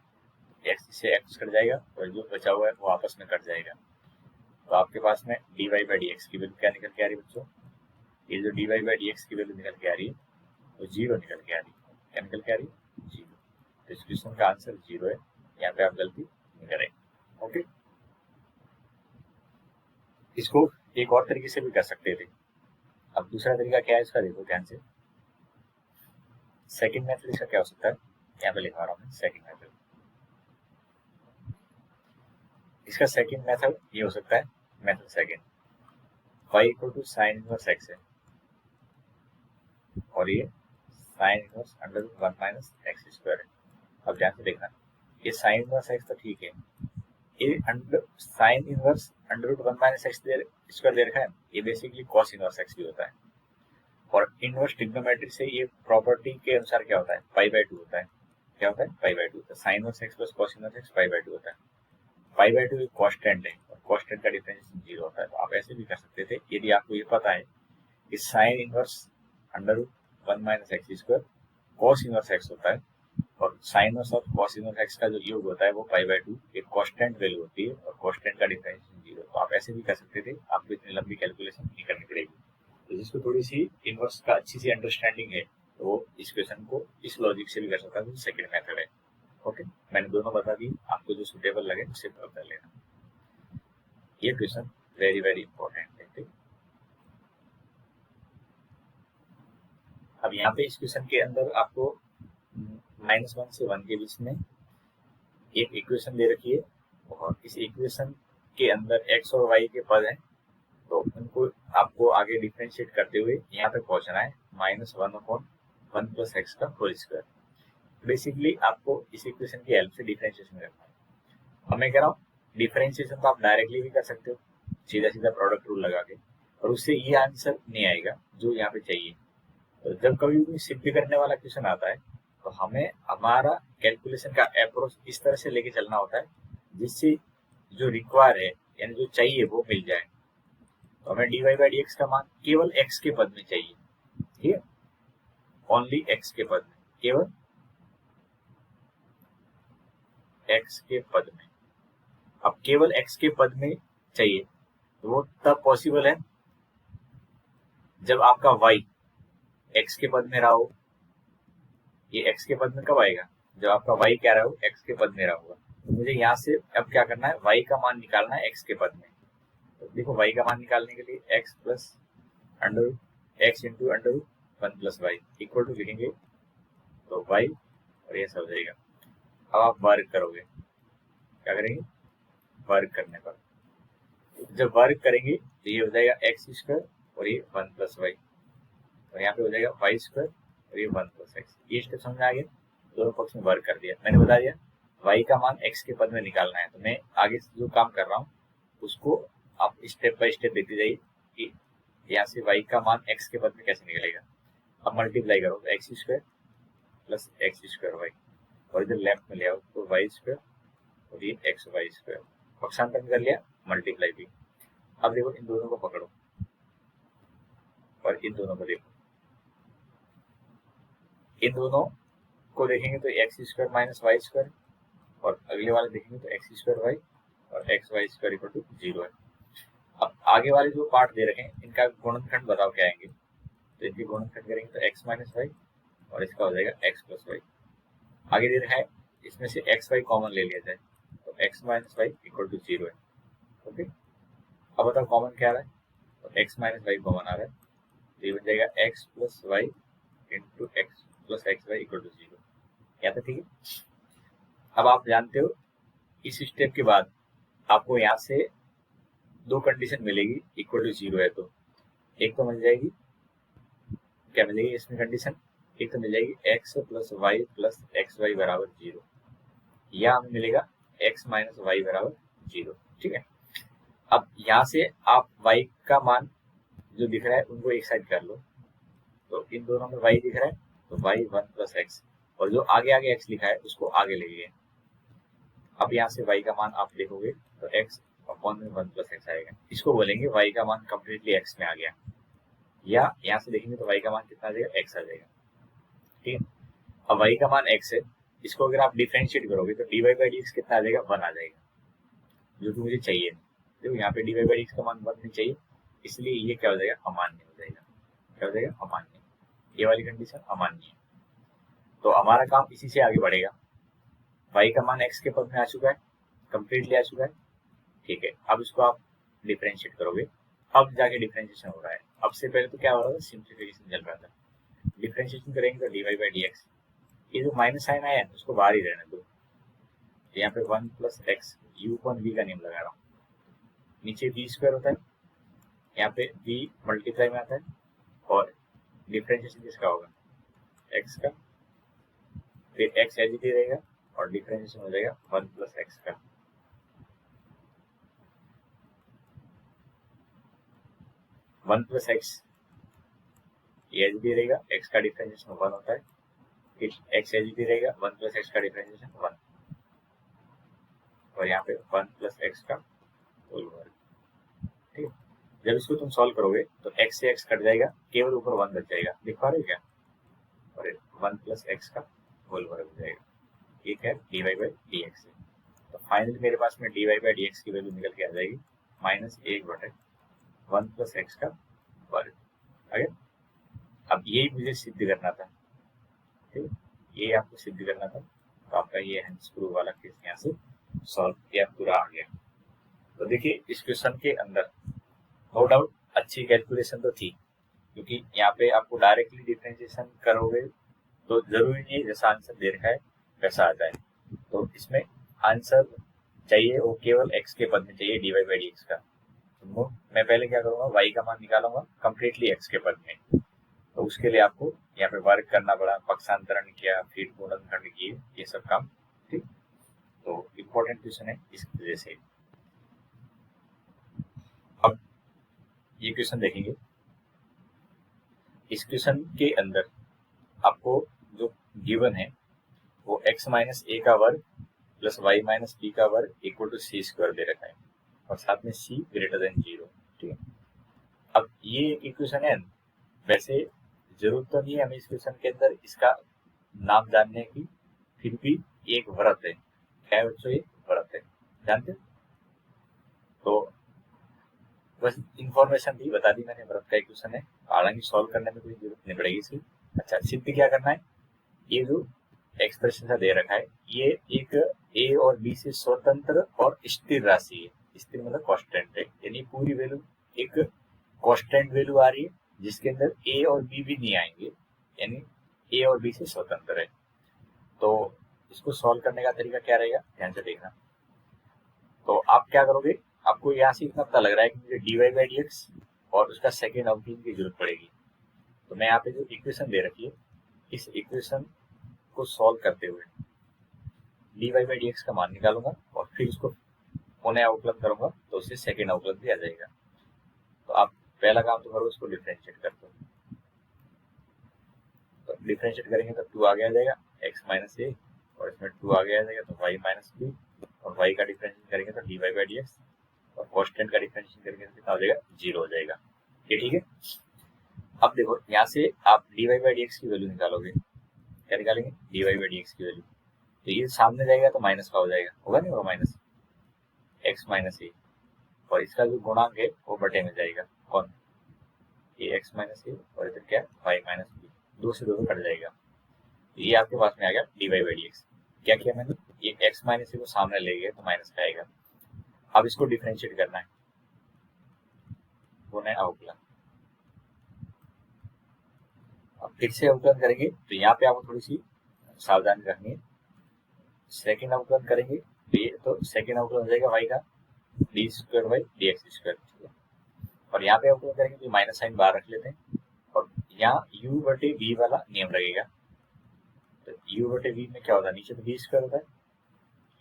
एक्स से एक्स कट जाएगा और जो बचा हुआ है वो आपस में कट जाएगा, तो आपके पास में dy बाई डी एक्स की वैल्यू क्या निकल के आ रही है बच्चों, ये जो dy बाई डी एक्स की वैल्यू निकल के आ रही है तो 0 निकल के आ रही है। क्या निकल के आ रही है 0, तो इस क्वेश्चन का आंसर 0 है, यहाँ पे आप गलती नहीं करें। ओके, इसको एक और तरीके से भी कर सकते थे। अब दूसरा तरीका क्या है इसका देखो ध्यान से। सेकंड मेथड इसका क्या हो सकता है, यहाँ पे लिखवा रहा हूँ सेकंड मेथड। इसका सेकंड मेथड ये हो सकता है, method second, y equal to sine inverse x है और ये sine inverse under root 1 minus x square है। अब ध्यान से देखना, ये साइन इनवर्स x तो ठीक है, ये sine inverse under root 1 minus x square दे रखा है, ये बेसिकली कॉस इनवर्स x भी होता है, और इनवर्स ट्रिग्नोमेट्री से ये प्रॉपर्टी के अनुसार क्या होता है π/2 होता है। क्या होता है π/2, तो sign inverse x plus cos inverse x π/2 होता है। पाई बाय टू एक कॉन्स्टेंट है और कॉन्स्टेंट का डिफरेंशिएशन 0 होता है, तो आप ऐसे भी कर सकते थे यदि आपको ये पता है कि sine inverse under root 1 minus x square cos inverse x होता है और साइन इनवर्स और कॉस इनवर्स एक्स का जो योग होता है वो पाई बाय टू एक कांस्टेंट वैल्यू होती है और कांस्टेंट का डिफरेंशिएशन 0, तो आप ऐसे भी कर सकते थे, आपको इतनी लंबी कैलकुलेशन नहीं करनी पड़ेगी। तो जिसको थोड़ी सी इनवर्स का अच्छी सी अंडरस्टैंडिंग है तो वो इस क्वेश्चन को इस लॉजिक से भी कर सकता है, तो सेकंड मेथड है। ओके, मैंने दोनों बता दी, आपको जो सुटेबल लगे उससे कर लेना। ये क्वेश्चन वेरी वेरी इंपॉर्टेंट है। ठीक, अब यहाँ पे इस क्वेश्चन के अंदर आपको -1 से 1 के बीच में एक इक्वेशन दे रखी है और इस इक्वेशन के अंदर x और y के पद हैं, तो उनको आपको आगे डिफरेंशिएट करते हुए यहाँ तक पहुंचना है -1/1 प्लस एक्स का होल स्क्वायर। बेसिकली आपको इस इक्वेशन की हेल्प से डिफरेंशिएशन करना है। अब मैं कह रहा हूँ डिफरेंशिएशन तो आप डायरेक्टली भी कर सकते हो, सीधा सीधा प्रोडक्ट रूल लगा के, और उससे ये आंसर नहीं आएगा जो यहाँ पे चाहिए। तो जब कभी भी सिद्ध करने वाला क्वेश्चन आता है तो हमें हमारा कैलकुलेशन का अप्रोच इस तरह से लेके चलना होता है जिससे जो रिक्वायर है यानी जो चाहिए वो मिल जाए। तो हमें dy बाई डी का मान केवल x के पद में चाहिए, ठीक है, ओनली x के पद में, केवल x के पद में। अब केवल x के पद में चाहिए तो वो तब पॉसिबल है जब आपका y x के पद में रहा हो। ये x के पद में कब आएगा, जब आपका y क्या रहा हो, x के पद में रहा होगा। तो मुझे यहाँ से अब क्या करना है, y का मान निकालना है x के पद में। तो देखो y का मान निकालने के लिए x plus under x into under 1 plus y equal to लिखेंगे तो y और ये सब हो जाएगा। अब आप वर्क करोगे, क्या करेंगे, वर्क करने पर जब वर्क करेंगे तो ये हो जाएगा एक्स स्क्वायर और ये 1 प्लस वाई, और यहाँ पे हो जाएगा वाई स्क्वायर और ये 1 प्लस एक्स। ये स्टेप समझ में आ गया, दोनों पक्ष में वर्क कर दिया। मैंने बता दिया y का मान x के पद में निकालना है, तो मैं आगे जो काम कर रहा हूँ उसको आप स्टेप बाय स्टेप देते जाइए कि यहाँ से y का मान x के पद में कैसे निकलेगा। अब मल्टीप्लाई करो तो x square plus x square y, और इधर लेफ्ट में ले आओ तो वाई स्क्वायर और ये एक्स वाई स्क्वायर, पक्षांतर कर लिया, मल्टीप्लाई भी। अब देखो इन दोनों को पकड़ो और इन दोनों को देखो, इन दोनों को देखेंगे तो x square minus y square, और अगले वाले देखेंगे तो एक्स स्क्वायर वाई और x y square equal to 0 है। अब आगे वाले जो पार्ट दे रखे हैं इनका गुणनखंड बताओ क्या आएंगे, तो इनके गुणनखंड करेंगे तो एक्स माइनस वाई और इसका हो जाएगा एक्स प्लस वाई। आगे दे रखा है इसमें से एक्स वाई कॉमन ले लिया जाए तो x minus y equal to 0 है। ओके, अब बताओ कॉमन क्या आ रहा है, तो एक्स माइनस वाई कॉमन आ रहा है, तो ये बन जाएगा x plus y into x plus x y equal to 0। क्या था, ठीक है। अब आप जानते हो इस स्टेप के बाद आपको यहाँ से दो कंडीशन मिलेगी इक्वल टू 0 है, तो एक तो मिल जाएगी, क्या मिलेगी इसमें कंडीशन, एक तो मिल जाएगी एक्स प्लस वाई बराबर 0, या हमें मिलेगा एक्स माइनस वाई बराबर 0। ठीक है, अब यहाँ से आप y का मान जो दिख रहा है उनको एक साइड कर लो, तो इन दोनों में y दिख रहा है तो y 1 प्लस एक्स, और जो आगे आगे x लिखा है उसको आगे ले लिए। अब यहाँ से y का मान आप देखोगे तो x अपॉन में 1 प्लस एक्स आएगा, इसको बोलेंगे y का मान कम्प्लीटली x में आ गया। या यहाँ से देखेंगे तो y का मान कितना आ जाएगा, x आ जाएगा। ठीक है, अब y का मान x है, इसको अगर आप डिफरेंशिएट करोगे तो dy बाई डी कितना आ जाएगा, 1 आ जाएगा, जो कि मुझे चाहिए। देखो यहाँ पे dy बाई डी का मान 1 नहीं चाहिए, इसलिए ये क्या हो जाएगा, अमान्य हो जाएगा। क्या हो जाएगा, अमान्य, ये वाली कंडीशन अमान्य है। तो हमारा काम इसी से आगे बढ़ेगा। y का मान x के पद में आ चुका है, कंप्लीटली आ चुका है। ठीक है, अब इसको आप डिफरेंशिएट करोगे, अब जाके डिफरेंशिएशन हो रहा है। अब से पहले तो क्या हो रहा था, सिंप्लीफिकेशन चल रहा था। डिफरेंशिएशन करेंगे तो dy बाई डी एक्स, ये जो माइनस साइन आया है उसको बाहर ही रहने दो। यहाँ पे 1 plus x, u upon v का नेम लगा रहा हूँ, नीचे वी स्क्वायर होता है, यहाँ पे वी मल्टीप्लाई में आता है, और डिफरेंशिएशन किसका होगा, एक्स का, फिर एक्स एज इट रहेगा और डिफरेंशिएशन हो जाएगा 1 प्लस एक्स का। वन प्लस एक्स ये एच डी रहेगा, एक्स का डिफरेंशिएशन 1 होता है, फिर एक्स एच डी रहेगा, 1 प्लस एक्स का डिफरेंशिएशन 1, और यहाँ पे 1 प्लस एक्स का होल वर्ग। ठीक है, जब इसको तुम सॉल्व करोगे तो x से x कट जाएगा, केवल ऊपर 1 बच जाएगा, लिख पा रहे हो क्या? और 1 प्लस एक्स का होल वर्ग हो जाएगा, ठीक है, dy बाई डी एक्स। तो फाइनली मेरे पास में dy बाई डी एक्स की वैल्यू निकल के आ जाएगी -1/1 प्लस एक्स का वर्ग। अब यही मुझे सिद्ध करना था, ठीक है, ये आपको सिद्ध करना था। तो आपका ये हैंड्स प्रूफ वाला केस यहाँ से सॉल्व किया पूरा आ गया। तो देखिए इस क्वेश्चन के अंदर नो डाउट अच्छी कैलकुलेशन तो थी, क्योंकि यहाँ पे आपको डायरेक्टली डिफरेंशिएशन करोगे तो जरूरी नहीं है जैसा आंसर दे रखा है वैसा आ जाए। तो इसमें आंसर चाहिए वो केवल x के पद में चाहिए, dy बाई डी एक्स का। तो मैं पहले क्या करूंगा, y का मान निकालूंगा कम्प्लीटली x के पद में। तो उसके लिए आपको यहाँ पे वर्क करना पड़ा, पक्षांतरण किया, फिर गुणनखंड किए, ये सब काम। ठीक, तो इम्पोर्टेंट क्वेश्चन है इस वजह से। अब ये क्वेश्चन देखेंगे, इस क्वेश्चन के अंदर आपको जो गिवन है वो x माइनस ए का वर्ग प्लस y माइनस बी का वर्ग इक्वल टू सी स्क्वायर दे रखा है, और साथ में c ग्रेटर देन 0। ठीक है, अब ये इक्वेशन है, वैसे जरूरत तो नहीं है हमें इस क्वेश्चन के अंदर इसका नाम जानने की, फिर भी एक व्रत है, क्या है बच्चों, ये व्रत है, जानते हो? तो बस इंफॉर्मेशन दी, बता दी मैंने, व्रत का एक क्वेश्चन है, हालांकि सॉल्व करने में कोई जरूरत नहीं पड़ेगी इसकी। अच्छा, सिद्ध क्या करना है, ये जो एक्सप्रेशन सा दे रखा है ये एक ए और बी से स्वतंत्र और स्थिर राशि है। स्थिर मतलब कांस्टेंट है, यानी पूरी वैल्यू एक कांस्टेंट वैल्यू आ रही है जिसके अंदर ए और बी भी नहीं आएंगे, यानी ए और बी से स्वतंत्र है। तो इसको सॉल्व करने का तरीका क्या रहेगा, ध्यान से देखना। तो आप क्या करोगे, आपको यहाँ से इतना पता लग रहा है कि मुझे d Y by D x और उसका सेकेंड अवधि की जरूरत पड़ेगी। तो मैं यहाँ पे जो इक्वेशन दे रखी है, इस इक्वेशन को सॉल्व करते हुए d Y by D x का मान निकालूंगा और फिर उसको पुनः अवकलन करूंगा, तो उससे सेकेंड अवकलन भी आ जाएगा। तो आप पहला काम तो करो, उसको डिफरेंशिएट कर दो। तो डिफरेंशिएट करेंगे तो 2 आगे आ जाएगा x माइनस ए, और इसमें 2 आगे आ जाएगा तो y माइनस बी, और y का डिफरेंशिएट करेंगे तो D Y by D x, और कांस्टेंट का डिफरेंशिएट करेंगे तो कितना हो जाएगा, 0 हो जाएगा। ये ठीक है। अब देखो यहाँ से आप d Y by D x की वैल्यू निकालोगे, क्या निकालेंगे, d Y by D x की वैल्यू। तो ये सामने जाएगा तो माइनस का हो जाएगा, होगा नहीं होगा, माइनस एक्स माइनस ए, और इसका जो गुणांक है वो बटे में जाएगा, कौन, ये एक्स माइनस ए, और इधर क्या, वाई माइनस बी, 2 से 2 कट जाएगा। तो ये आपके पास में आ गया d Y by D x. क्या किया मैंने, ये एक्स माइनस ए को सामने ले गए तो माइनस का आएगा। अब इसको डिफरेंशिएट करना है, पुनः अवकलन। अब फिर से अवकलन करेंगे तो यहाँ पे आपको थोड़ी सी सावधानी रखनी है। सेकेंड अवकलन करेंगे तो सेकेंड अवकलन हो जाएगा y का D square by D x square, और यहाँ पे अवकलन करेंगे तो माइनस साइन बाहर रख लेते हैं, और यहाँ u बटे v वाला नियम लगेगा। तो u बटे v में क्या होता है, नीचे तो b स्क्वायर होता है,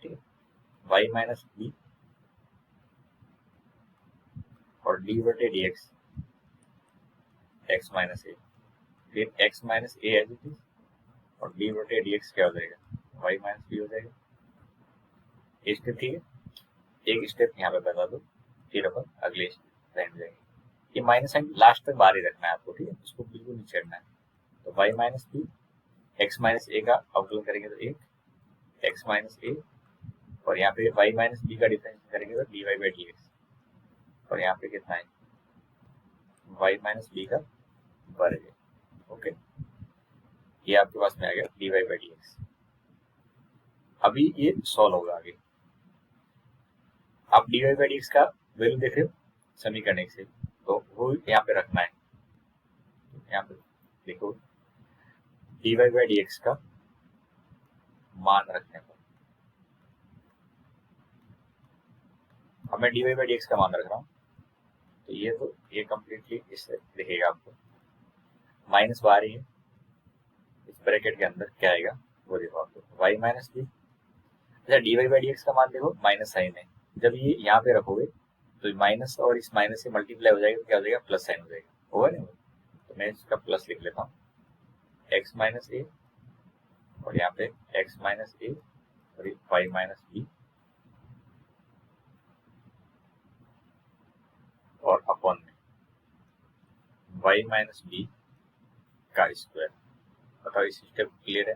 ठीक है, y माइनस b और d बटे d x x minus a, फिर x minus a as it is, और d बटे डी एक्स क्या हो जाएगा, y माइनस b हो जाएगा। ये स्टेप ठीक है, एक स्टेप यहाँ पे बता दो, फिर अपन अगले लाइन में जाएंगे। ये माइनस साइन लास्ट तक बाहर ही रखना है आपको, ठीक है, उसको बिल्कुल नहीं छेड़ना है। तो y minus B, X minus ए का अवकलन करेंगे तो 1 एक्स माइनस ए, और यहाँ पे y माइनस बी का डिफरेंस करेंगे तो D Y by D x, और यहाँ पे कितना है, y माइनस बी का वर्ग है। ओके, ये आपके पास में आ गया d Y by D x. अभी ये सॉल्व होगा आगे। आप d Y by D x का वैल्यू देख रहे हो समीकरण एक से, तो वो यहाँ पे रखना है। यहाँ पे देखो d Y by D x का मान रखने पर, अब मैं d Y by D x का मान रख रहा हूँ, तो ये कम्प्लीटली इससे दिखेगा आपको, माइनस बाहर ही है, इस ब्रैकेट के अंदर क्या आएगा वो देखो आपको, y माइनस बी। अच्छा, d Y by D x का मान देखो, माइनस साइन है, जब ये यहाँ पे रखोगे तो माइनस और इस माइनस से मल्टीप्लाई हो जाएगा तो क्या हो जाएगा, प्लस साइन हो जाएगा, होगा नहीं? तो मैं इसका प्लस लिख लेता हूँ, एक्स माइनस ए, और यहाँ पे एक्स माइनस ए और y minus b, y minus B का स्क्वायर। बताओ इस स्टेप क्लियर है?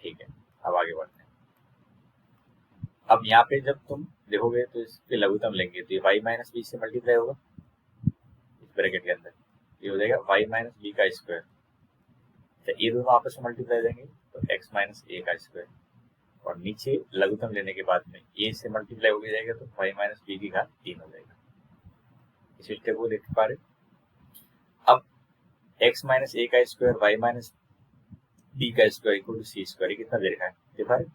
ठीक है, अब आगे बढ़ते हैं। अब यहाँ पे जब तुम देखोगे तो इसके लघुत्तम लेंगे तो ये वाई माइनस बी से मल्टीप्लाई होगा इस ब्रैकेट के अंदर, ये हो जाएगा वाई माइनस बी का स्क्वायर। तो ये दोनों आपस में मल्टीप्लाई देंगे तो एक्स माइनस ए का स्क्वायर, और नीचे लघुत्तम लेने के बाद में ए से मल्टीप्लाई हो जाएगा तो वाई माइनस बी की घात 3 हो जाएगा। इस स्टेप को देख पा रहे? अब एक्स माइनस ए का स्क्वायर वाई माइनस बी का square equal to c square, कितना दे रखा है? देखा है,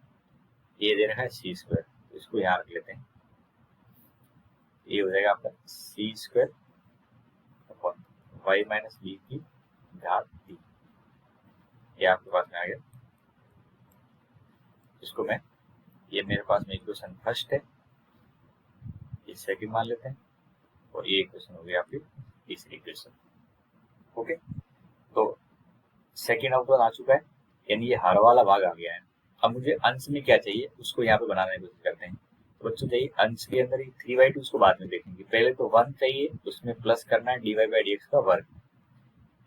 ये दे रखा है सी स्क्वायर, तो इसको यहाँ रख लेते हैं। ये हो जाएगा आपका C square upon Y minus B की घात 3, ये आपके पास में आ गया। इसको मैं, ये मेरे पास में इक्वेशन फर्स्ट है, ये सेकंड मान लेते हैं, और ये इक्वेशन हो गई आपकी तीसरी इक्वेशन। ओके, तो सेकंड आउटपुट आ चुका है, यानी ये हर वाला भाग आ गया है। अब मुझे अंश में क्या चाहिए उसको यहाँ पे बनाने की कोशिश करते हैं। तो बच्चों चाहिए अंश के अंदर 3/2, उसको बाद में देखेंगे। पहले तो 1 चाहिए, उसमें प्लस करना है dy बाई dx का वर्ग,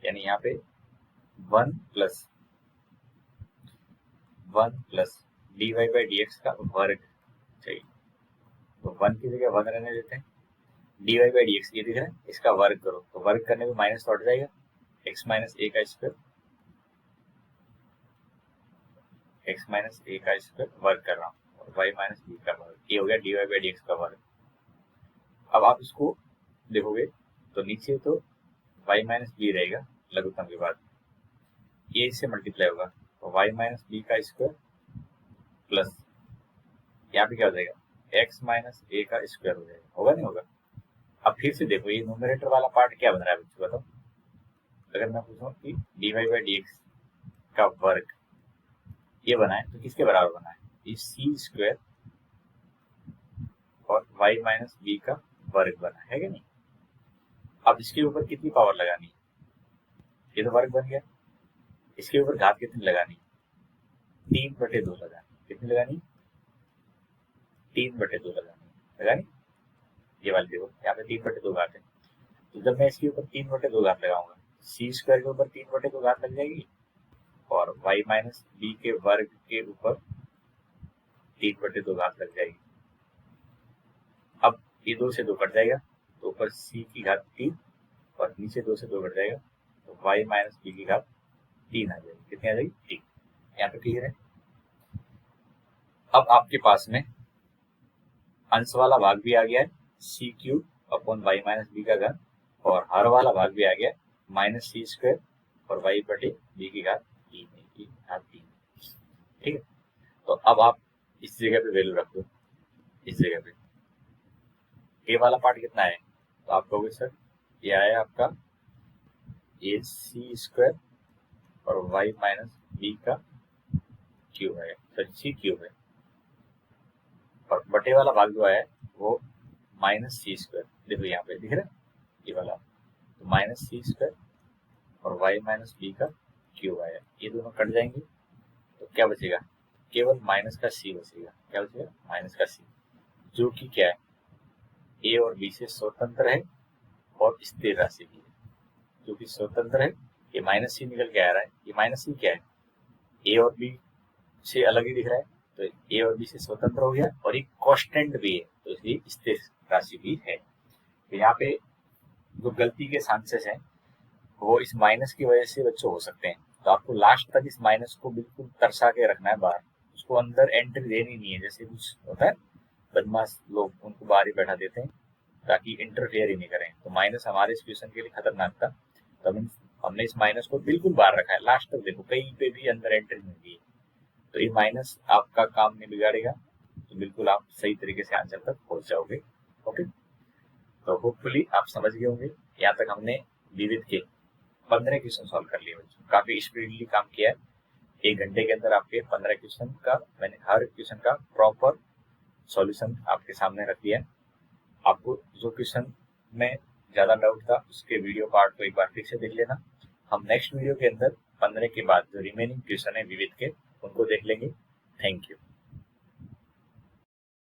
यानी यहाँ पे 1 प्लस dy बाई dx का वर्ग चाहिए। तो 1 की जगह 1 रहने देते हैं, dy बाई dx ये दिख रहा है, इसका वर्ग करो तो वर्ग करने में माइनस तो हट जाएगा, x माइनस ए का स्क्वायर, x माइनस ए का स्क्वायर वर्ग कर रहा हूँ, और y माइनस बी का वर्ग, ये हो गया dy बाई dx का वर्ग। अब आप इसको देखोगे तो नीचे तो y माइनस बी रहेगा लघुत्तम के बाद, ये इससे मल्टीप्लाई होगा तो y माइनस बी का स्क्वायर प्लस यहाँ पे क्या हो जाएगा x माइनस ए का स्क्वायर हो जाएगा, होगा नहीं होगा? अब फिर से देखो ये न्यूमरेटर वाला पार्ट क्या बन रहा है बच्चों, बताओ। अगर मैं पूछूं कि dy बाई dx का वर्ग ये बना है तो किसके बराबर बना है? इस सी स्क्वायर और y माइनस बी का वर्ग बना है क्या नहीं? अब इसके ऊपर कितनी पावर लगानी है? ये तो वर्ग बन गया, इसके ऊपर घात कितनी लगानी? 3/2 लगानी। कितनी लगानी? 3/2 लगानी। ये वाली देखो यहाँ पे 3/2 घात है, तो जब मैं इसके ऊपर 3/2 घात लगाऊंगा, सी स्क्वायर के ऊपर 3/2 घात लग जाएगी, और y माइनस बी के वर्ग के ऊपर 3/2 घात लग जाएगी। अब ये 2 से 2 कट जाएगा तो ऊपर c की घात 3, और नीचे 2 से 2 कट जाएगा तो y माइनस बी की घात 3 आ जाएगी। कितनी आ जाएगी? 3। यहाँ पे क्लियर है? अब आपके पास में अंश वाला भाग भी आ गया है C cube upon Y minus B का घन, और हर वाला भाग भी आ गया माइनस सी स्क्वायर और वाई बटे बी की घात 3। ठीक है, तो अब आप इस जगह पे वैल्यू रख दो, इस जगह पे ए वाला पार्ट कितना है, तो आप कहोगे सर ये आया आपका ए सी स्क्वायर और वाई माइनस बी का क्यूब है, सर सी क्यूब है, और बटे वाला भाग जो है वो माइनस सी स्क्वायर, देखो यहाँ पे दिख रहा है ये वाला, तो माइनस सी स्क्वायर और वाई माइनस बी का क्यूब आया, ये दोनों कट जाएंगे तो क्या बचेगा? केवल माइनस का सी बचेगा। क्या बचेगा? माइनस का सी, जो कि क्या है ए और बी से स्वतंत्र है और स्थिर राशि भी है, जो कि स्वतंत्र है। ये माइनस सी निकल के आ रहा है, ये माइनस सी क्या है? ए और बी से अलग ही दिख रहा है, तो ए और बी से स्वतंत्र हो गया, और एक कांस्टेंट भी है तो इसलिए स्थिर राशि भी है। तो यहाँ पे जो गलती के चांसेस हैं वो इस माइनस की वजह से बच्चों हो सकते हैं, तो आपको लास्ट तक इस माइनस को बिल्कुल तरसा के रखना है बाहर, उसको अंदर एंट्री देनी नहीं है। जैसे कुछ होता है बदमाश लोग, उनको बाहर ही बैठा देते हैं ताकि इंटरफेयर ही नहीं करें, तो माइनस हमारे इस क्वेश्चन के लिए खतरनाक था, तो हमने इस माइनस को बिल्कुल बाहर रखा है। लास्ट तक देखो कहीं पे भी अंदर एंट्री नहीं दी है, तो ये माइनस आपका काम नहीं बिगाड़ेगा, तो बिल्कुल आप सही तरीके से आंसर तक पहुंच जाओगे। ओके, तो होपफुली आप समझ गए होंगे। यहाँ तक हमने विविध के 15 क्वेश्चन सॉल्व कर लिए बच्चों, काफी स्पीडली काम किया है। 1 घंटे के अंदर आपके 15 क्वेश्चन का मैंने हर क्वेश्चन का प्रॉपर सॉल्यूशन आपके सामने रख दिया है। आपको जो क्वेश्चन में ज्यादा डाउट था उसके वीडियो पार्ट को एक बार फिर से देख लेना। हम नेक्स्ट वीडियो के अंदर 15 के बाद जो रिमेनिंग क्वेश्चन है विविध के उनको देख लेंगे। Thank you.